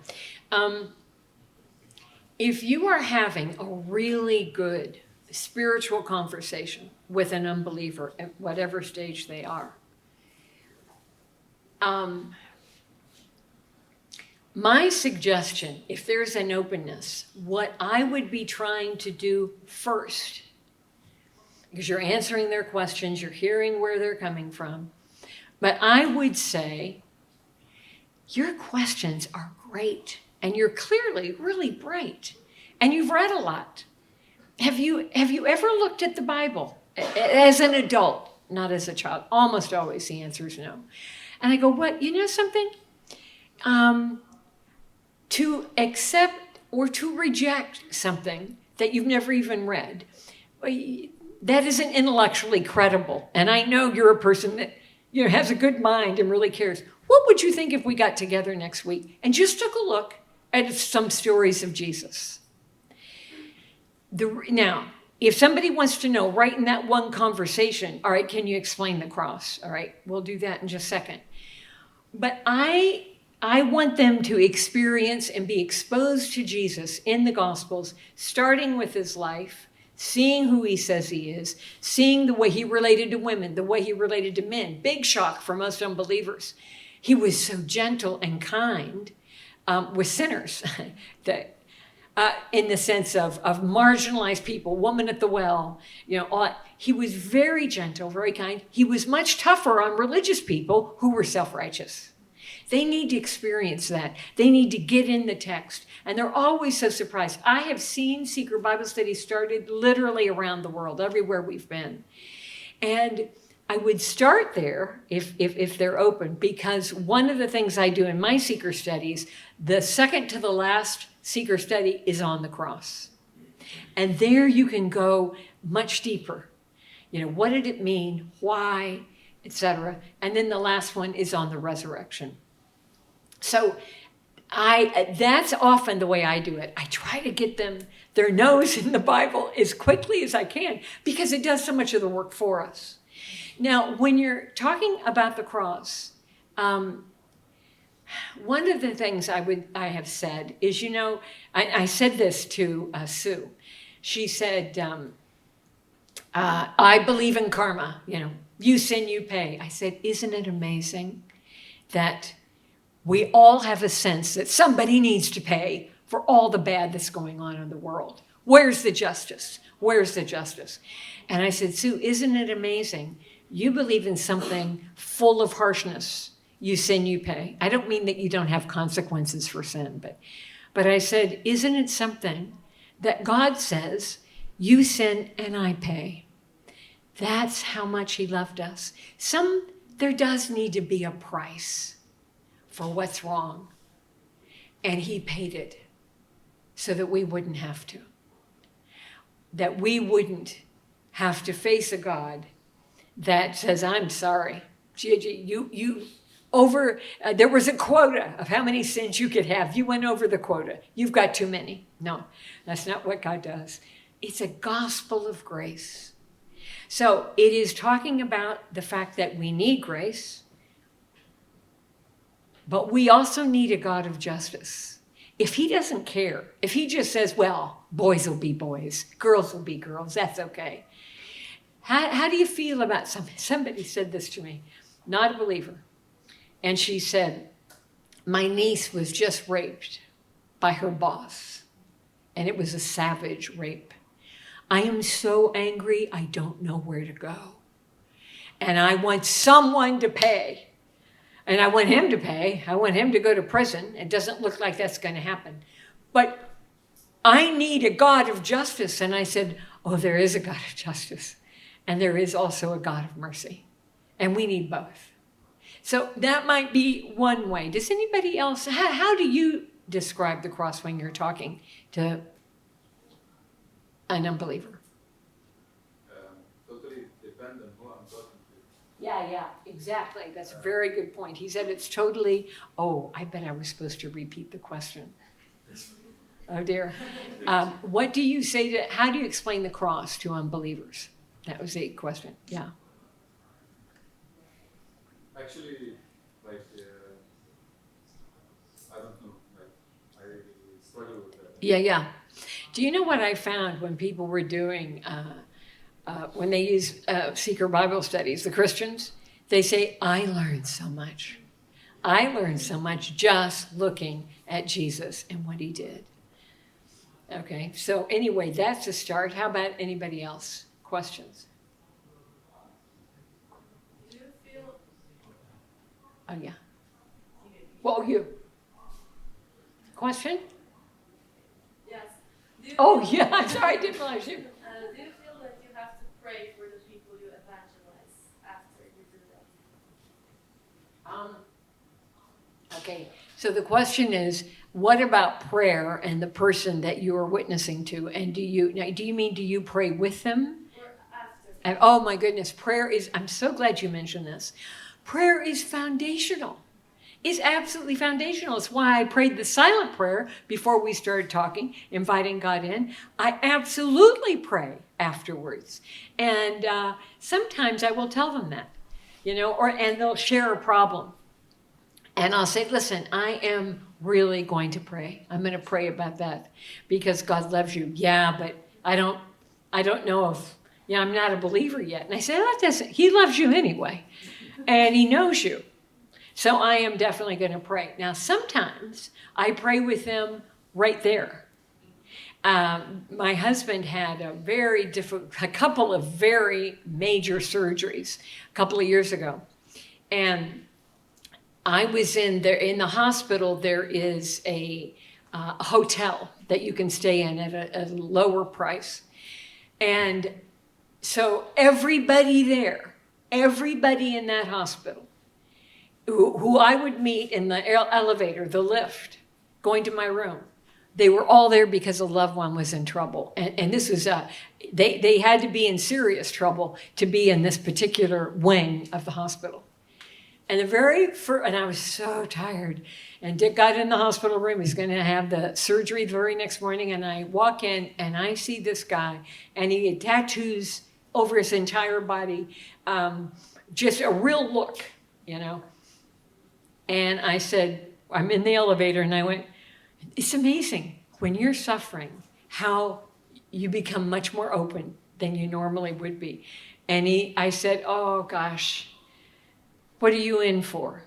If you are having a really good spiritual conversation with an unbeliever at whatever stage they are, my suggestion, if there's an openness, what I would be trying to do first, because you're answering their questions, you're hearing where they're coming from, but I would say, your questions are great, and you're clearly really bright, and you've read a lot. Have you ever looked at the Bible as an adult, not as a child? Almost always the answer is no. And I go, what? You know something? To accept or to reject something that you've never even read, that isn't intellectually credible. And I know you're a person that has a good mind and really cares. What would you think if we got together next week and just took a look at some stories of Jesus? Now, if somebody wants to know right in that one conversation, all right, can you explain the cross? All right, we'll do that in just a second. But I want them to experience and be exposed to Jesus in the Gospels, starting with his life, seeing who he says he is, seeing the way he related to women, the way he related to men. Big shock for most unbelievers. He was so gentle and kind with sinners, that, in the sense of marginalized people, woman at the well, he was very gentle, very kind. He was much tougher on religious people who were self-righteous. They need to experience that. They need to get in the text. And they're always so surprised. I have seen secret Bible studies started literally around the world, everywhere we've been. And I would start there if they're open, because one of the things I do in my seeker studies, the second to the last seeker study is on the cross. And there you can go much deeper. What did it mean? Why? Etc. And then the last one is on the resurrection. So that's often the way I do it. I try to get them their nose in the Bible as quickly as I can, because it does so much of the work for us. Now, when you're talking about the cross, one of the things I have said is, I said this to Sue. She said, I believe in karma, you sin, you pay. I said, isn't it amazing that we all have a sense that somebody needs to pay for all the bad that's going on in the world? Where's the justice? Where's the justice? And I said, Sue, isn't it amazing? You believe in something full of harshness. You sin, you pay. I don't mean that you don't have consequences for sin, but I said, isn't it something that God says, you sin and I pay? That's how much he loved us. There does need to be a price for what's wrong. And he paid it so that we wouldn't have to. That we wouldn't have to face a God that says, I'm sorry. There was a quota of how many sins you could have. You went over the quota. You've got too many. No, that's not what God does. It's a gospel of grace. So it is talking about the fact that we need grace, but we also need a God of justice. If he doesn't care, if he just says, well, boys will be boys, girls will be girls, that's okay. How do you feel about somebody said this to me, not a believer. And she said, my niece was just raped by her boss, and it was a savage rape. I am so angry, I don't know where to go. And I want someone to pay. And I want him to pay. I want him to go to prison. It doesn't look like that's going to happen. But I need a God of justice. And I said, oh, there is a God of justice. And there is also a God of mercy. And we need both. So that might be one way. Does anybody else, how do you describe the cross when you're talking to an unbeliever? Totally depend on who I'm talking to. Yeah, exactly. That's a very good point. He said it's totally, I bet I was supposed to repeat the question. Oh dear. What do you say how do you explain the cross to unbelievers? That was a question. Yeah. Actually, like Yeah. Do you know what I found when people were doing, when they use seeker Bible studies, the Christians, they say, I learned so much. I learned so much just looking at Jesus and what he did. Okay, so anyway, that's a start. How about anybody else? Questions? Do you feel? Oh, yeah. Well, you. Question? Yes. Oh, yeah, I'm sorry, I didn't realize you. Do you feel that you have to pray for the people you evangelize after you do that? Okay, so the question is, what about prayer and the person that you are witnessing to? And do you pray with them? Or after? And oh my goodness, prayer is, I'm so glad you mentioned this. Prayer is foundational. It's absolutely foundational. It's why I prayed the silent prayer before we started talking, inviting God in. I absolutely pray afterwards. And sometimes I will tell them that, and they'll share a problem. And I'll say, listen, I am really going to pray. I'm going to pray about that because God loves you. Yeah, but I don't know if, I'm not a believer yet. And I say, he loves you anyway. And he knows you. So I am definitely going to pray. Now, sometimes I pray with them right there. My husband had a couple of very major surgeries a couple of years ago. And I was in the hospital. There is a hotel that you can stay in at a lower price. And so everybody in that hospital, who I would meet in the elevator, the lift, going to my room, they were all there because a loved one was in trouble. And this was, they had to be in serious trouble to be in this particular wing of the hospital. And and I was so tired. And Dick got in the hospital room. He's going to have the surgery the very next morning. And I walk in and I see this guy, and he had tattoos over his entire body, just a real look, And I said, I'm in the elevator, and I went, it's amazing when you're suffering how you become much more open than you normally would be. And I said, oh gosh, what are you in for?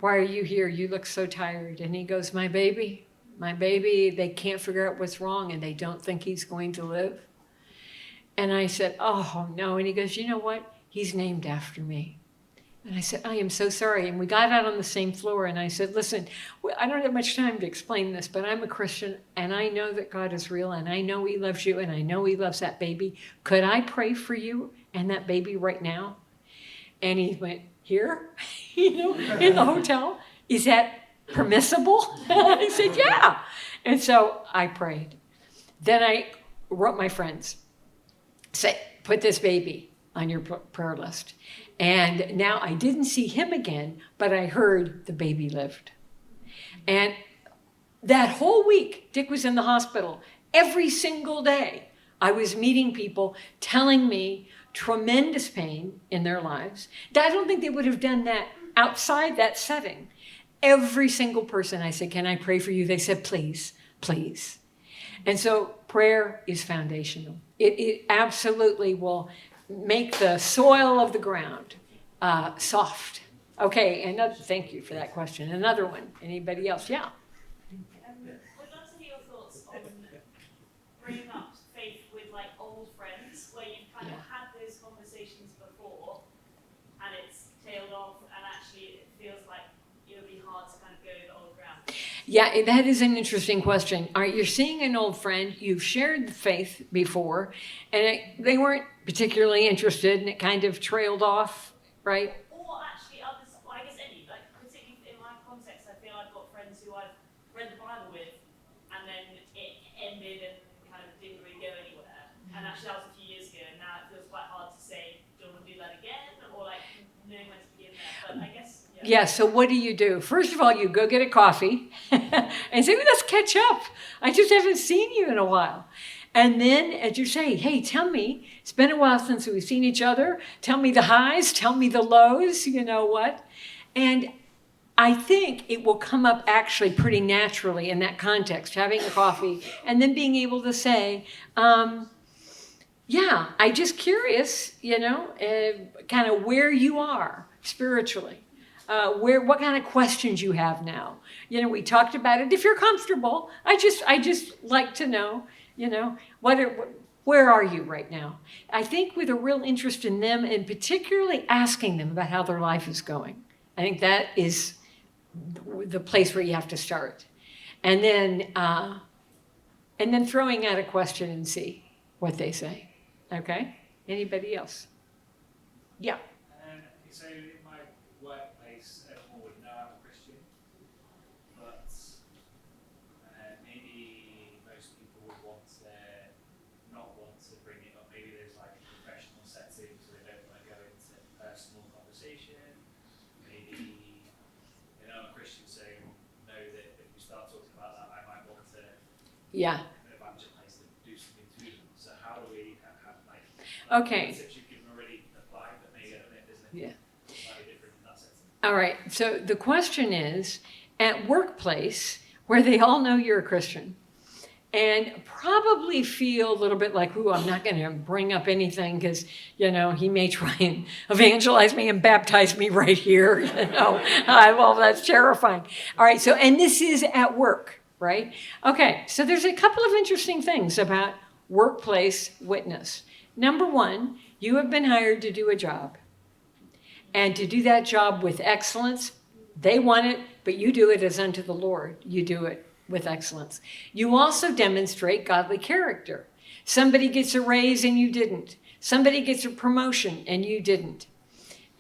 Why are you here? You look so tired. And he goes, my baby, they can't figure out what's wrong, and they don't think he's going to live. And I said, oh no. And he goes, you know what? He's named after me. And I said, I am so sorry. And we got out on the same floor, and I said, listen, I don't have much time to explain this, but I'm a Christian, and I know that God is real, and I know he loves you, and I know he loves that baby. Could I pray for you and that baby right now? And he went, here, in the hotel? Is that permissible? I said, yeah. And so I prayed. Then I wrote my friends, say, put this baby on your prayer list. And now I didn't see him again, but I heard the baby lived. And that whole week, Dick was in the hospital. Every single day, I was meeting people telling me tremendous pain in their lives. I don't think they would have done that outside that setting. Every single person I said, can I pray for you? They said, please, please. And so prayer is foundational. It absolutely will make the soil of the ground soft. Okay, thank you for that question. Another one. Anybody else? Yeah. I'd love to hear your thoughts on bringing up faith with old friends, where you've kind of had those conversations before, and it's tailed off, and actually it feels like it'll be hard to kind of go the old ground. Yeah, that is an interesting question. All right, you're seeing an old friend, you've shared the faith before, and they weren't particularly interested, and it kind of trailed off, right? Or actually others, well, I guess particularly in my context, I feel I've got friends who I've read the Bible with, and then it ended and kind of didn't really go anywhere. And actually that was a few years ago, and now it feels quite hard to say, do you want to do that again? Or knowing when to begin there. But I guess, Yeah, so what do? First of all, you go get a coffee and say, well, let's catch up. I just haven't seen you in a while. And then as you say, hey, tell me, it's been a while since we've seen each other. Tell me the highs, tell me the lows, you know what? And I think it will come up actually pretty naturally in that context, having a coffee and then being able to say, yeah, I'm just curious, kind of where you are spiritually, what kind of questions you have now. We talked about it. If you're comfortable, I just like to know, where are you right now? I think with a real interest in them and particularly asking them about how their life is going. I think that is the place where you have to start. And then throwing out a question and see what they say. Okay? Anybody else? Yeah. So in my workplace, everyone would know I'm a Christian, but maybe most people would not want to bring it up. Maybe there's like a professional setting, so they don't want to go into personal conversation. Maybe they know I'm a Christian, so know that if we start talking about that, I might want to evangelize and do something to them. So how do we have Okay. tips you've given already apply, but maybe I don't know if there's anything slightly different in that sense. All right. So the question is, at workplace, where they all know you're a Christian, and probably feel a little bit like, ooh, I'm not going to bring up anything because, he may try and evangelize me and baptize me right here. Well, that's terrifying. All right. So, and this is at work, right? Okay. So there's a couple of interesting things about workplace witness. Number one, you have been hired to do a job. And to do that job with excellence, they want it, but you do it as unto the Lord. You do it with excellence. You also demonstrate godly character. Somebody gets a raise and you didn't. Somebody gets a promotion and you didn't.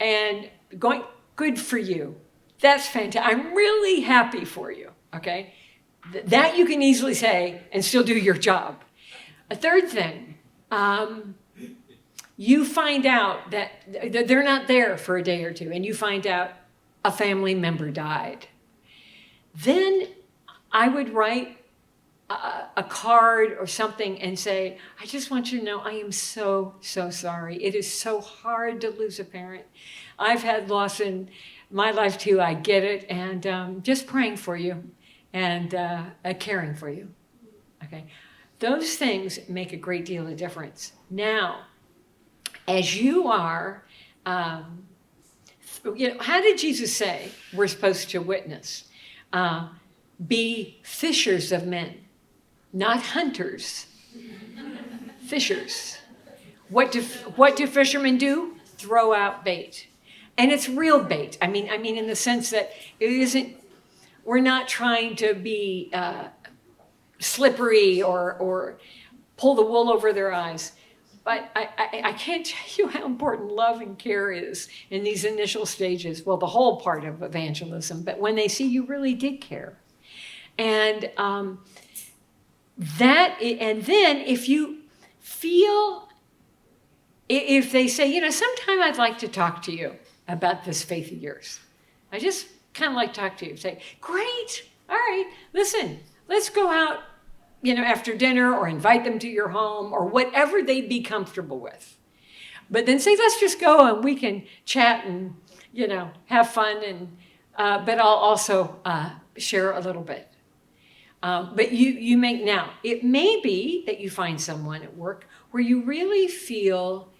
And good for you. That's fantastic. I'm really happy for you, okay? That you can easily say and still do your job. A third thing, you find out that they're not there for a day or two, and you find out a family member died. Then I would write a card or something and say, I just want you to know I am so, so sorry. It is so hard to lose a parent. I've had loss in my life too. I get it. And just praying for you and caring for you. Okay. Those things make a great deal of difference. Now, as you are, how did Jesus say we're supposed to witness? Be fishers of men, not hunters. Fishers. What do fishermen do? Throw out bait. And it's real bait. I mean in the sense that we're not trying to be slippery or pull the wool over their eyes. But I can't tell you how important love and care is in these initial stages. Well, the whole part of evangelism, but when they see you really did care. And then if you feel, if they say, sometime I'd like to talk to you about this faith of yours. I just kind of like to talk to you. Say, great, all right, listen, let's go out, after dinner or invite them to your home or whatever they'd be comfortable with. But then say, let's just go and we can chat and, have fun. And but I'll also share a little bit. But you make now, it may be that you find someone at work where you really feel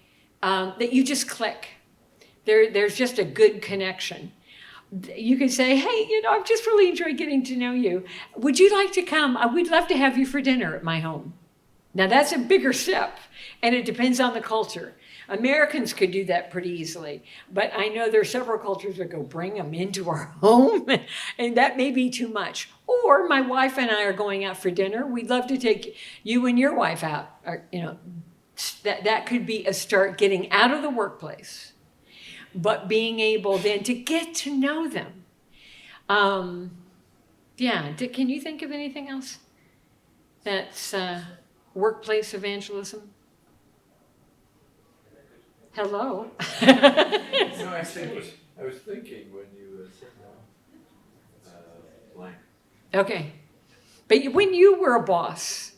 that you just click. There's just a good connection. You can say, hey, I've just really enjoyed getting to know you. Would you like to come? We'd love to have you for dinner at my home. Now, that's a bigger step, and it depends on the culture. Americans could do that pretty easily, but I know there are several cultures that go, bring them into our home, and that may be too much. Or my wife and I are going out for dinner. We'd love to take you and your wife out. Or, that could be a start getting out of the workplace. But being able then to get to know them. Can you think of anything else that's workplace evangelism? Hello? No, I was thinking when you said blank. Okay. But when you were a boss.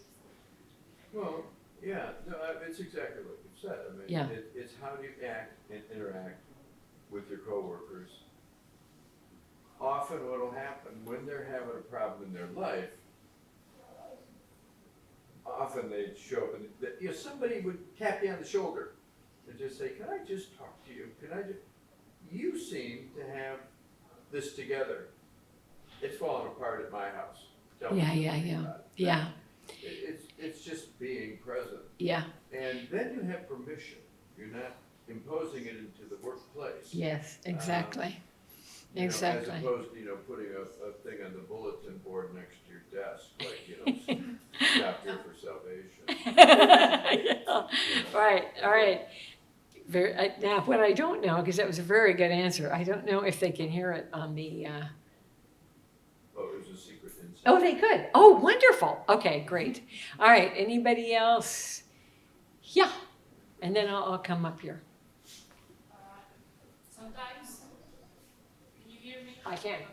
Well, yeah, no, it's exactly what you said. Yeah. It's how do you act and interact with your coworkers often what'll happen when they're having a problem in their life, often they'd show up and, somebody would tap you on the shoulder and just say, can I just talk to you? You seem to have this together. It's falling apart at my house. Tell me Yeah. about it. Yeah. It's just being present. Yeah. And then you have permission. You're not imposing it into the workplace. Yes, exactly. As opposed to, putting a thing on the bulletin board next to your desk, like, stop here for salvation. Yeah. Right, all right. Now, what I don't know, because that was a very good answer, I don't know if they can hear it on the, Oh, it was a secret insight. oh, they could. Oh, wonderful. Okay, great. All right, anybody else? Yeah, and then I'll come up here. Sometimes, can you hear me? I can. Okay.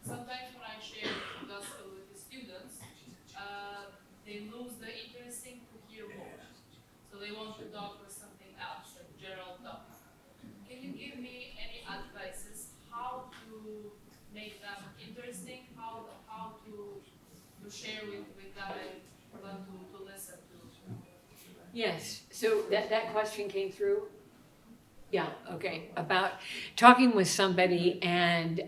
Sometimes when I share the gospel with the students, they lose the interesting to hear more. So they want to talk with something else, like general topic. Can you give me any advices how to make them interesting, how to share with them and for them to listen to? Yes, so that question came through? Yeah, okay, about talking with somebody and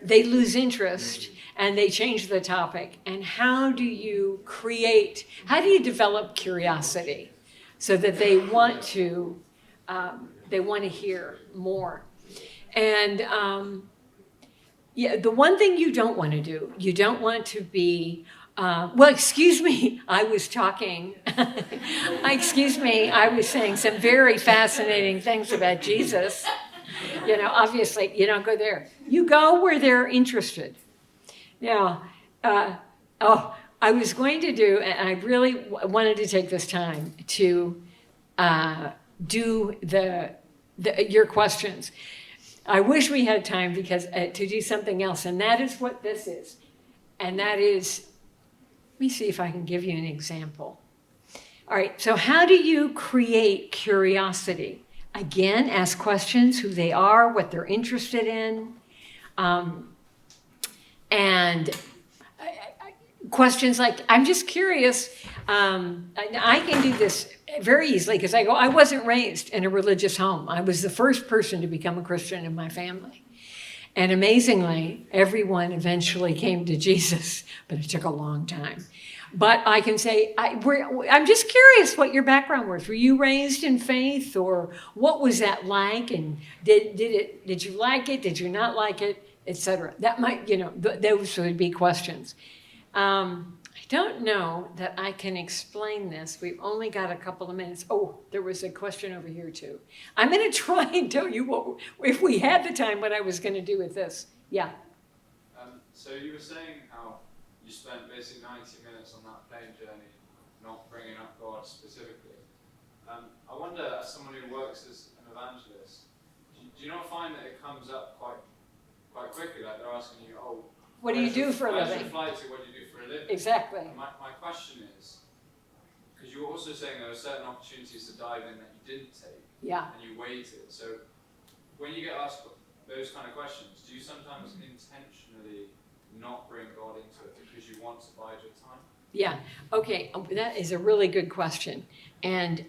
they lose interest and they change the topic. And how do you develop curiosity so that they want to hear more? And the one thing you don't want to do, you don't want to be, excuse me, I was talking, I was saying some very fascinating things about Jesus. Obviously, you don't go there. You go where they're interested. Now, I was going to do, and I really wanted to take this time to do your questions. I wish we had time because to do something else, and that is what this is. And that is, let me see if I can give you an example. All right, so how do you create curiosity? Again, ask questions, who they are, what they're interested in, and questions like, I'm just curious. I can do this very easily because I wasn't raised in a religious home. I was the first person to become a Christian in my family. And amazingly, everyone eventually came to Jesus, but it took a long time. But I can say, I'm just curious what your background was. Were you raised in faith, or what was that like? And did you like it? Did you not like it? Etc. That might, those would be questions. I don't know that I can explain this. We've only got a couple of minutes. Oh, there was a question over here too. I'm going to try and tell you if we had the time, what I was going to do with this. Yeah. So you were saying how you spent basically 90 minutes on that plane journey, not bringing up God specifically. I wonder, as someone who works as an evangelist, do you not find that it comes up quite quickly? Like they're asking you, what do you do for a living? What do you do for a living? Exactly. My question is, because you were also saying there were certain opportunities to dive in that you didn't take, yeah, and you waited. So when you get asked those kind of questions, do you sometimes intentionally not bring God into it because you want to bide your time? Yeah. Okay. That is a really good question. And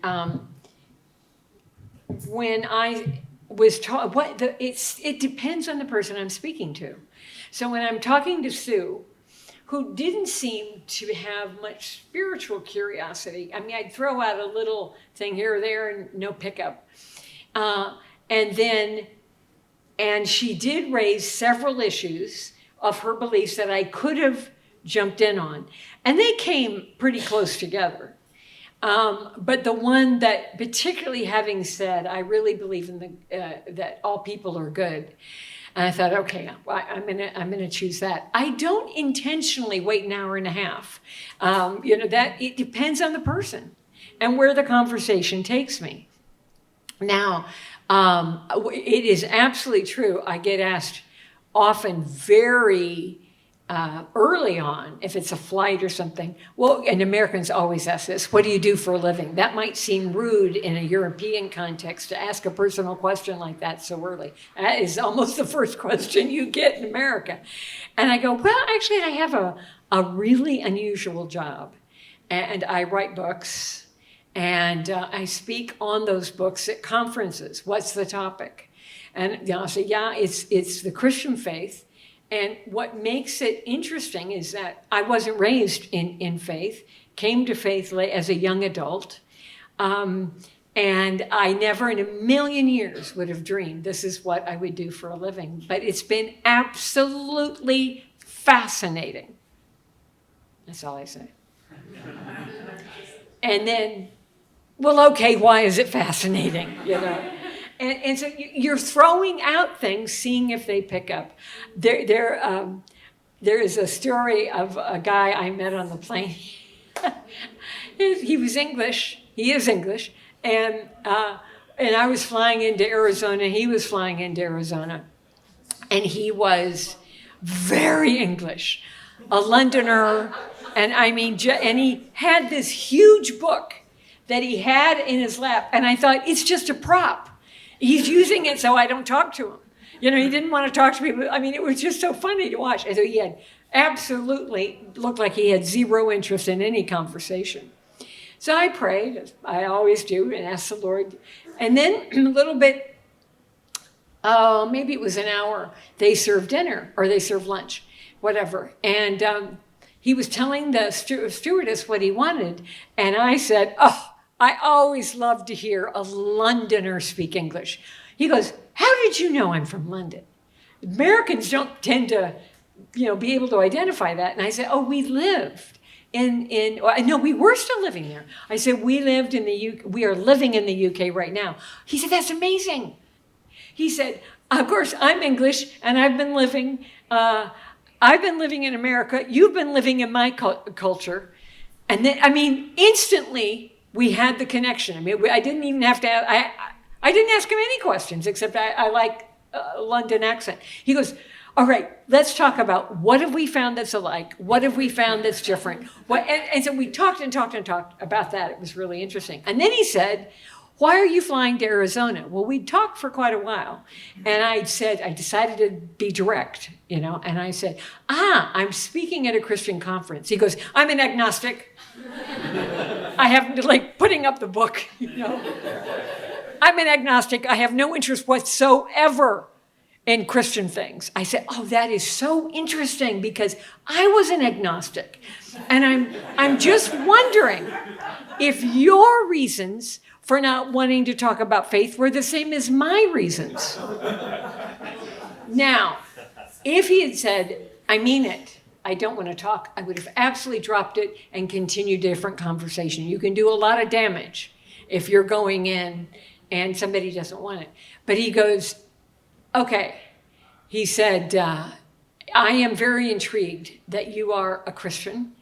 when I was taught, it depends on the person I'm speaking to. So when I'm talking to Sue, who didn't seem to have much spiritual curiosity, I mean, I'd throw out a little thing here or there and no pickup. And she did raise several issues of her beliefs that I could have jumped in on. And they came pretty close together. But the one that, particularly having said, I really believe in that all people are good. And I thought, okay, I'm gonna choose that. I don't intentionally wait an hour and a half. That it depends on the person and where the conversation takes me. Now, it is absolutely true. I get asked often very early on, if it's a flight or something, well, and Americans always ask this, what do you do for a living? That might seem rude in a European context to ask a personal question like that so early. That is almost the first question you get in America. And I go, well, actually, I have a really unusual job. And I write books, and I speak on those books at conferences. What's the topic? And I say, yeah, it's the Christian faith. And what makes it interesting is that I wasn't raised in faith, came to faith as a young adult, and I never in a million years would have dreamed this is what I would do for a living. But it's been absolutely fascinating. That's all I say. And then, well, okay, why is it fascinating, you know? And so you're throwing out things, seeing if they pick up. There is a story of a guy I met on the plane. He was English. He is English. And I was flying into Arizona. He was flying into Arizona. And he was very English, a Londoner. And I mean, and he had this huge book that he had in his lap. And I thought, it's just a prop. He's using it so I don't talk to him. You know, he didn't want to talk to me. I mean, it was just so funny to watch. And so he had absolutely looked like he had zero interest in any conversation. So I prayed, as I always do, and asked the Lord. And then a little bit, maybe it was an hour, they served dinner or they served lunch, whatever. And he was telling the stewardess what he wanted. And I said, oh, I always love to hear a Londoner speak English. He goes, how did you know I'm from London? Americans don't tend to, be able to identify that. And I said, oh, we lived no, we were still living there. I said, we lived in the UK. We are living in the UK right now. He said, that's amazing. He said, of course, I'm English and I've been living in America. You've been living in my culture. And then, instantly, we had the connection. I didn't even have to, I didn't ask him any questions, except I like a London accent. He goes, all right, let's talk about what have we found that's alike? What have we found that's different? And so we talked about that. It was really interesting. And then he said, why are you flying to Arizona? Well, we talked for quite a while. And I said, I decided to be direct, and I said, I'm speaking at a Christian conference. He goes, I'm an agnostic. I have, putting up the book, I'm an agnostic. I have no interest whatsoever in Christian things. I said, oh, that is so interesting because I was an agnostic. And I'm just wondering if your reasons for not wanting to talk about faith were the same as my reasons. Now, if he had said, I mean it, I don't want to talk, I would have absolutely dropped it and continued a different conversation. You can do a lot of damage if you're going in and somebody doesn't want it. But he goes, okay. He said, I am very intrigued that you are a Christian.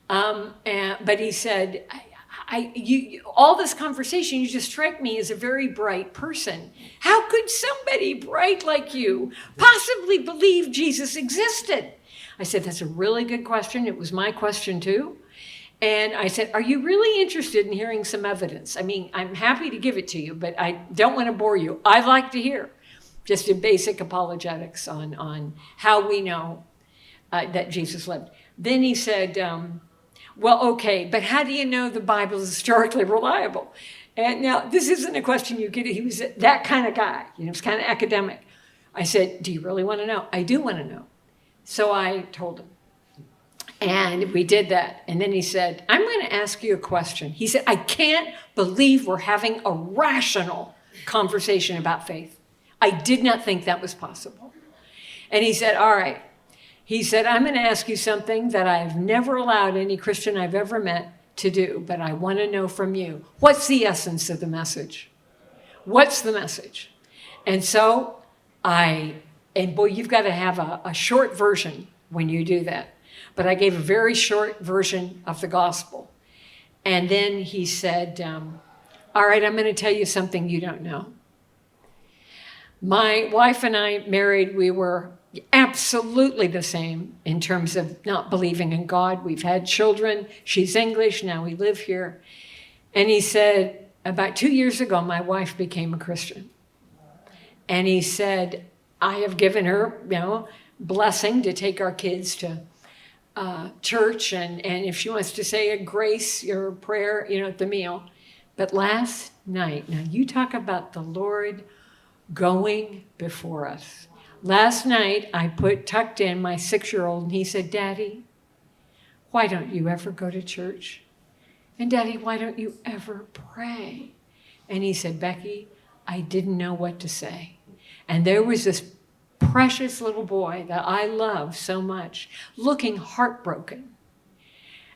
But he said, all this conversation, you just strike me as a very bright person. How could somebody bright like you possibly believe Jesus existed? I said, that's a really good question. It was my question too. And I said, are you really interested in hearing some evidence? I'm happy to give it to you, but I don't want to bore you. I'd like to hear just a basic apologetics on how we know that Jesus lived. Then he said, well, okay, but how do you know the Bible is historically reliable? And now, this isn't a question you get. He was that kind of guy. He was kind of academic. I said, do you really want to know? I do want to know. So I told him. And we did that. And then he said, I'm going to ask you a question. He said, I can't believe we're having a rational conversation about faith. I did not think that was possible. And he said, all right. He said, I'm going to ask you something that I've never allowed any Christian I've ever met to do, but I want to know from you. What's the essence of the message? What's the message? And so you've got to have a short version when you do that. But I gave a very short version of the gospel. And then he said, all right, I'm going to tell you something you don't know. My wife and I married, we were absolutely the same in terms of not believing in God. We've had children. She's English. Now we live here. And he said, about 2 years ago, my wife became a Christian. And he said, I have given her, blessing to take our kids to church. And if she wants to say a grace or a prayer, at the meal. But last night, now you talk about the Lord going before us. Last night, I tucked in my 6-year-old, and he said, Daddy, why don't you ever go to church? And Daddy, why don't you ever pray? And he said, Becky, I didn't know what to say. And there was this precious little boy that I love so much, looking heartbroken.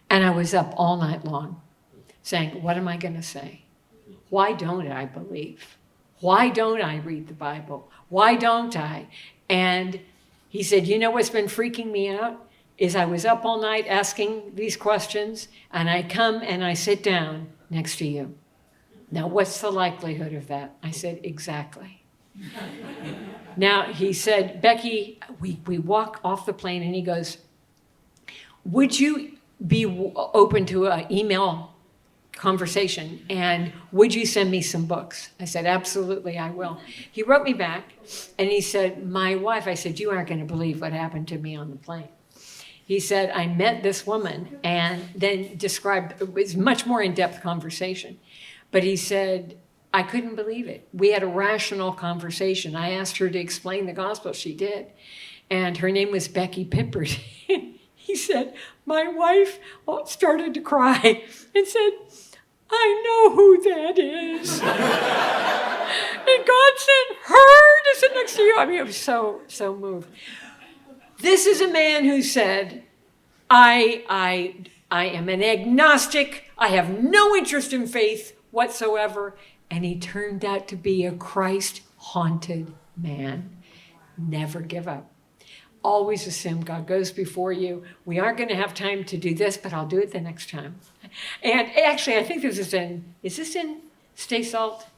And I was up all night long saying, what am I going to say? Why don't I believe? Why don't I read the Bible? Why don't I? And he said, what's been freaking me out is I was up all night asking these questions, and I come and I sit down next to you. Now, what's the likelihood of that? I said, exactly. Now, he said, Becky, we walk off the plane, and he goes, would you be open to an email conversation, and would you send me some books? I said, absolutely, I will. He wrote me back, and he said, my wife, I said, you aren't going to believe what happened to me on the plane. He said, I met this woman, and then described, it was much more in-depth conversation. But he said, I couldn't believe it. We had a rational conversation. I asked her to explain the gospel. She did. And her name was Becky Pippet. He said, my wife started to cry and said, I know who that is. And God sent her to sit next to you. I mean, I was so moved. This is a man who said, I am an agnostic. I have no interest in faith whatsoever. And he turned out to be a Christ-haunted man. Never give up. Always assume God goes before you. We aren't going to have time to do this, but I'll do it the next time. And actually, I think this is in Stay Salt?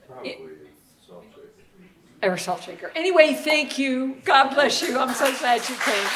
Probably salt shaker. Or Salt Shaker. Anyway, thank you. God bless you. I'm so glad you came.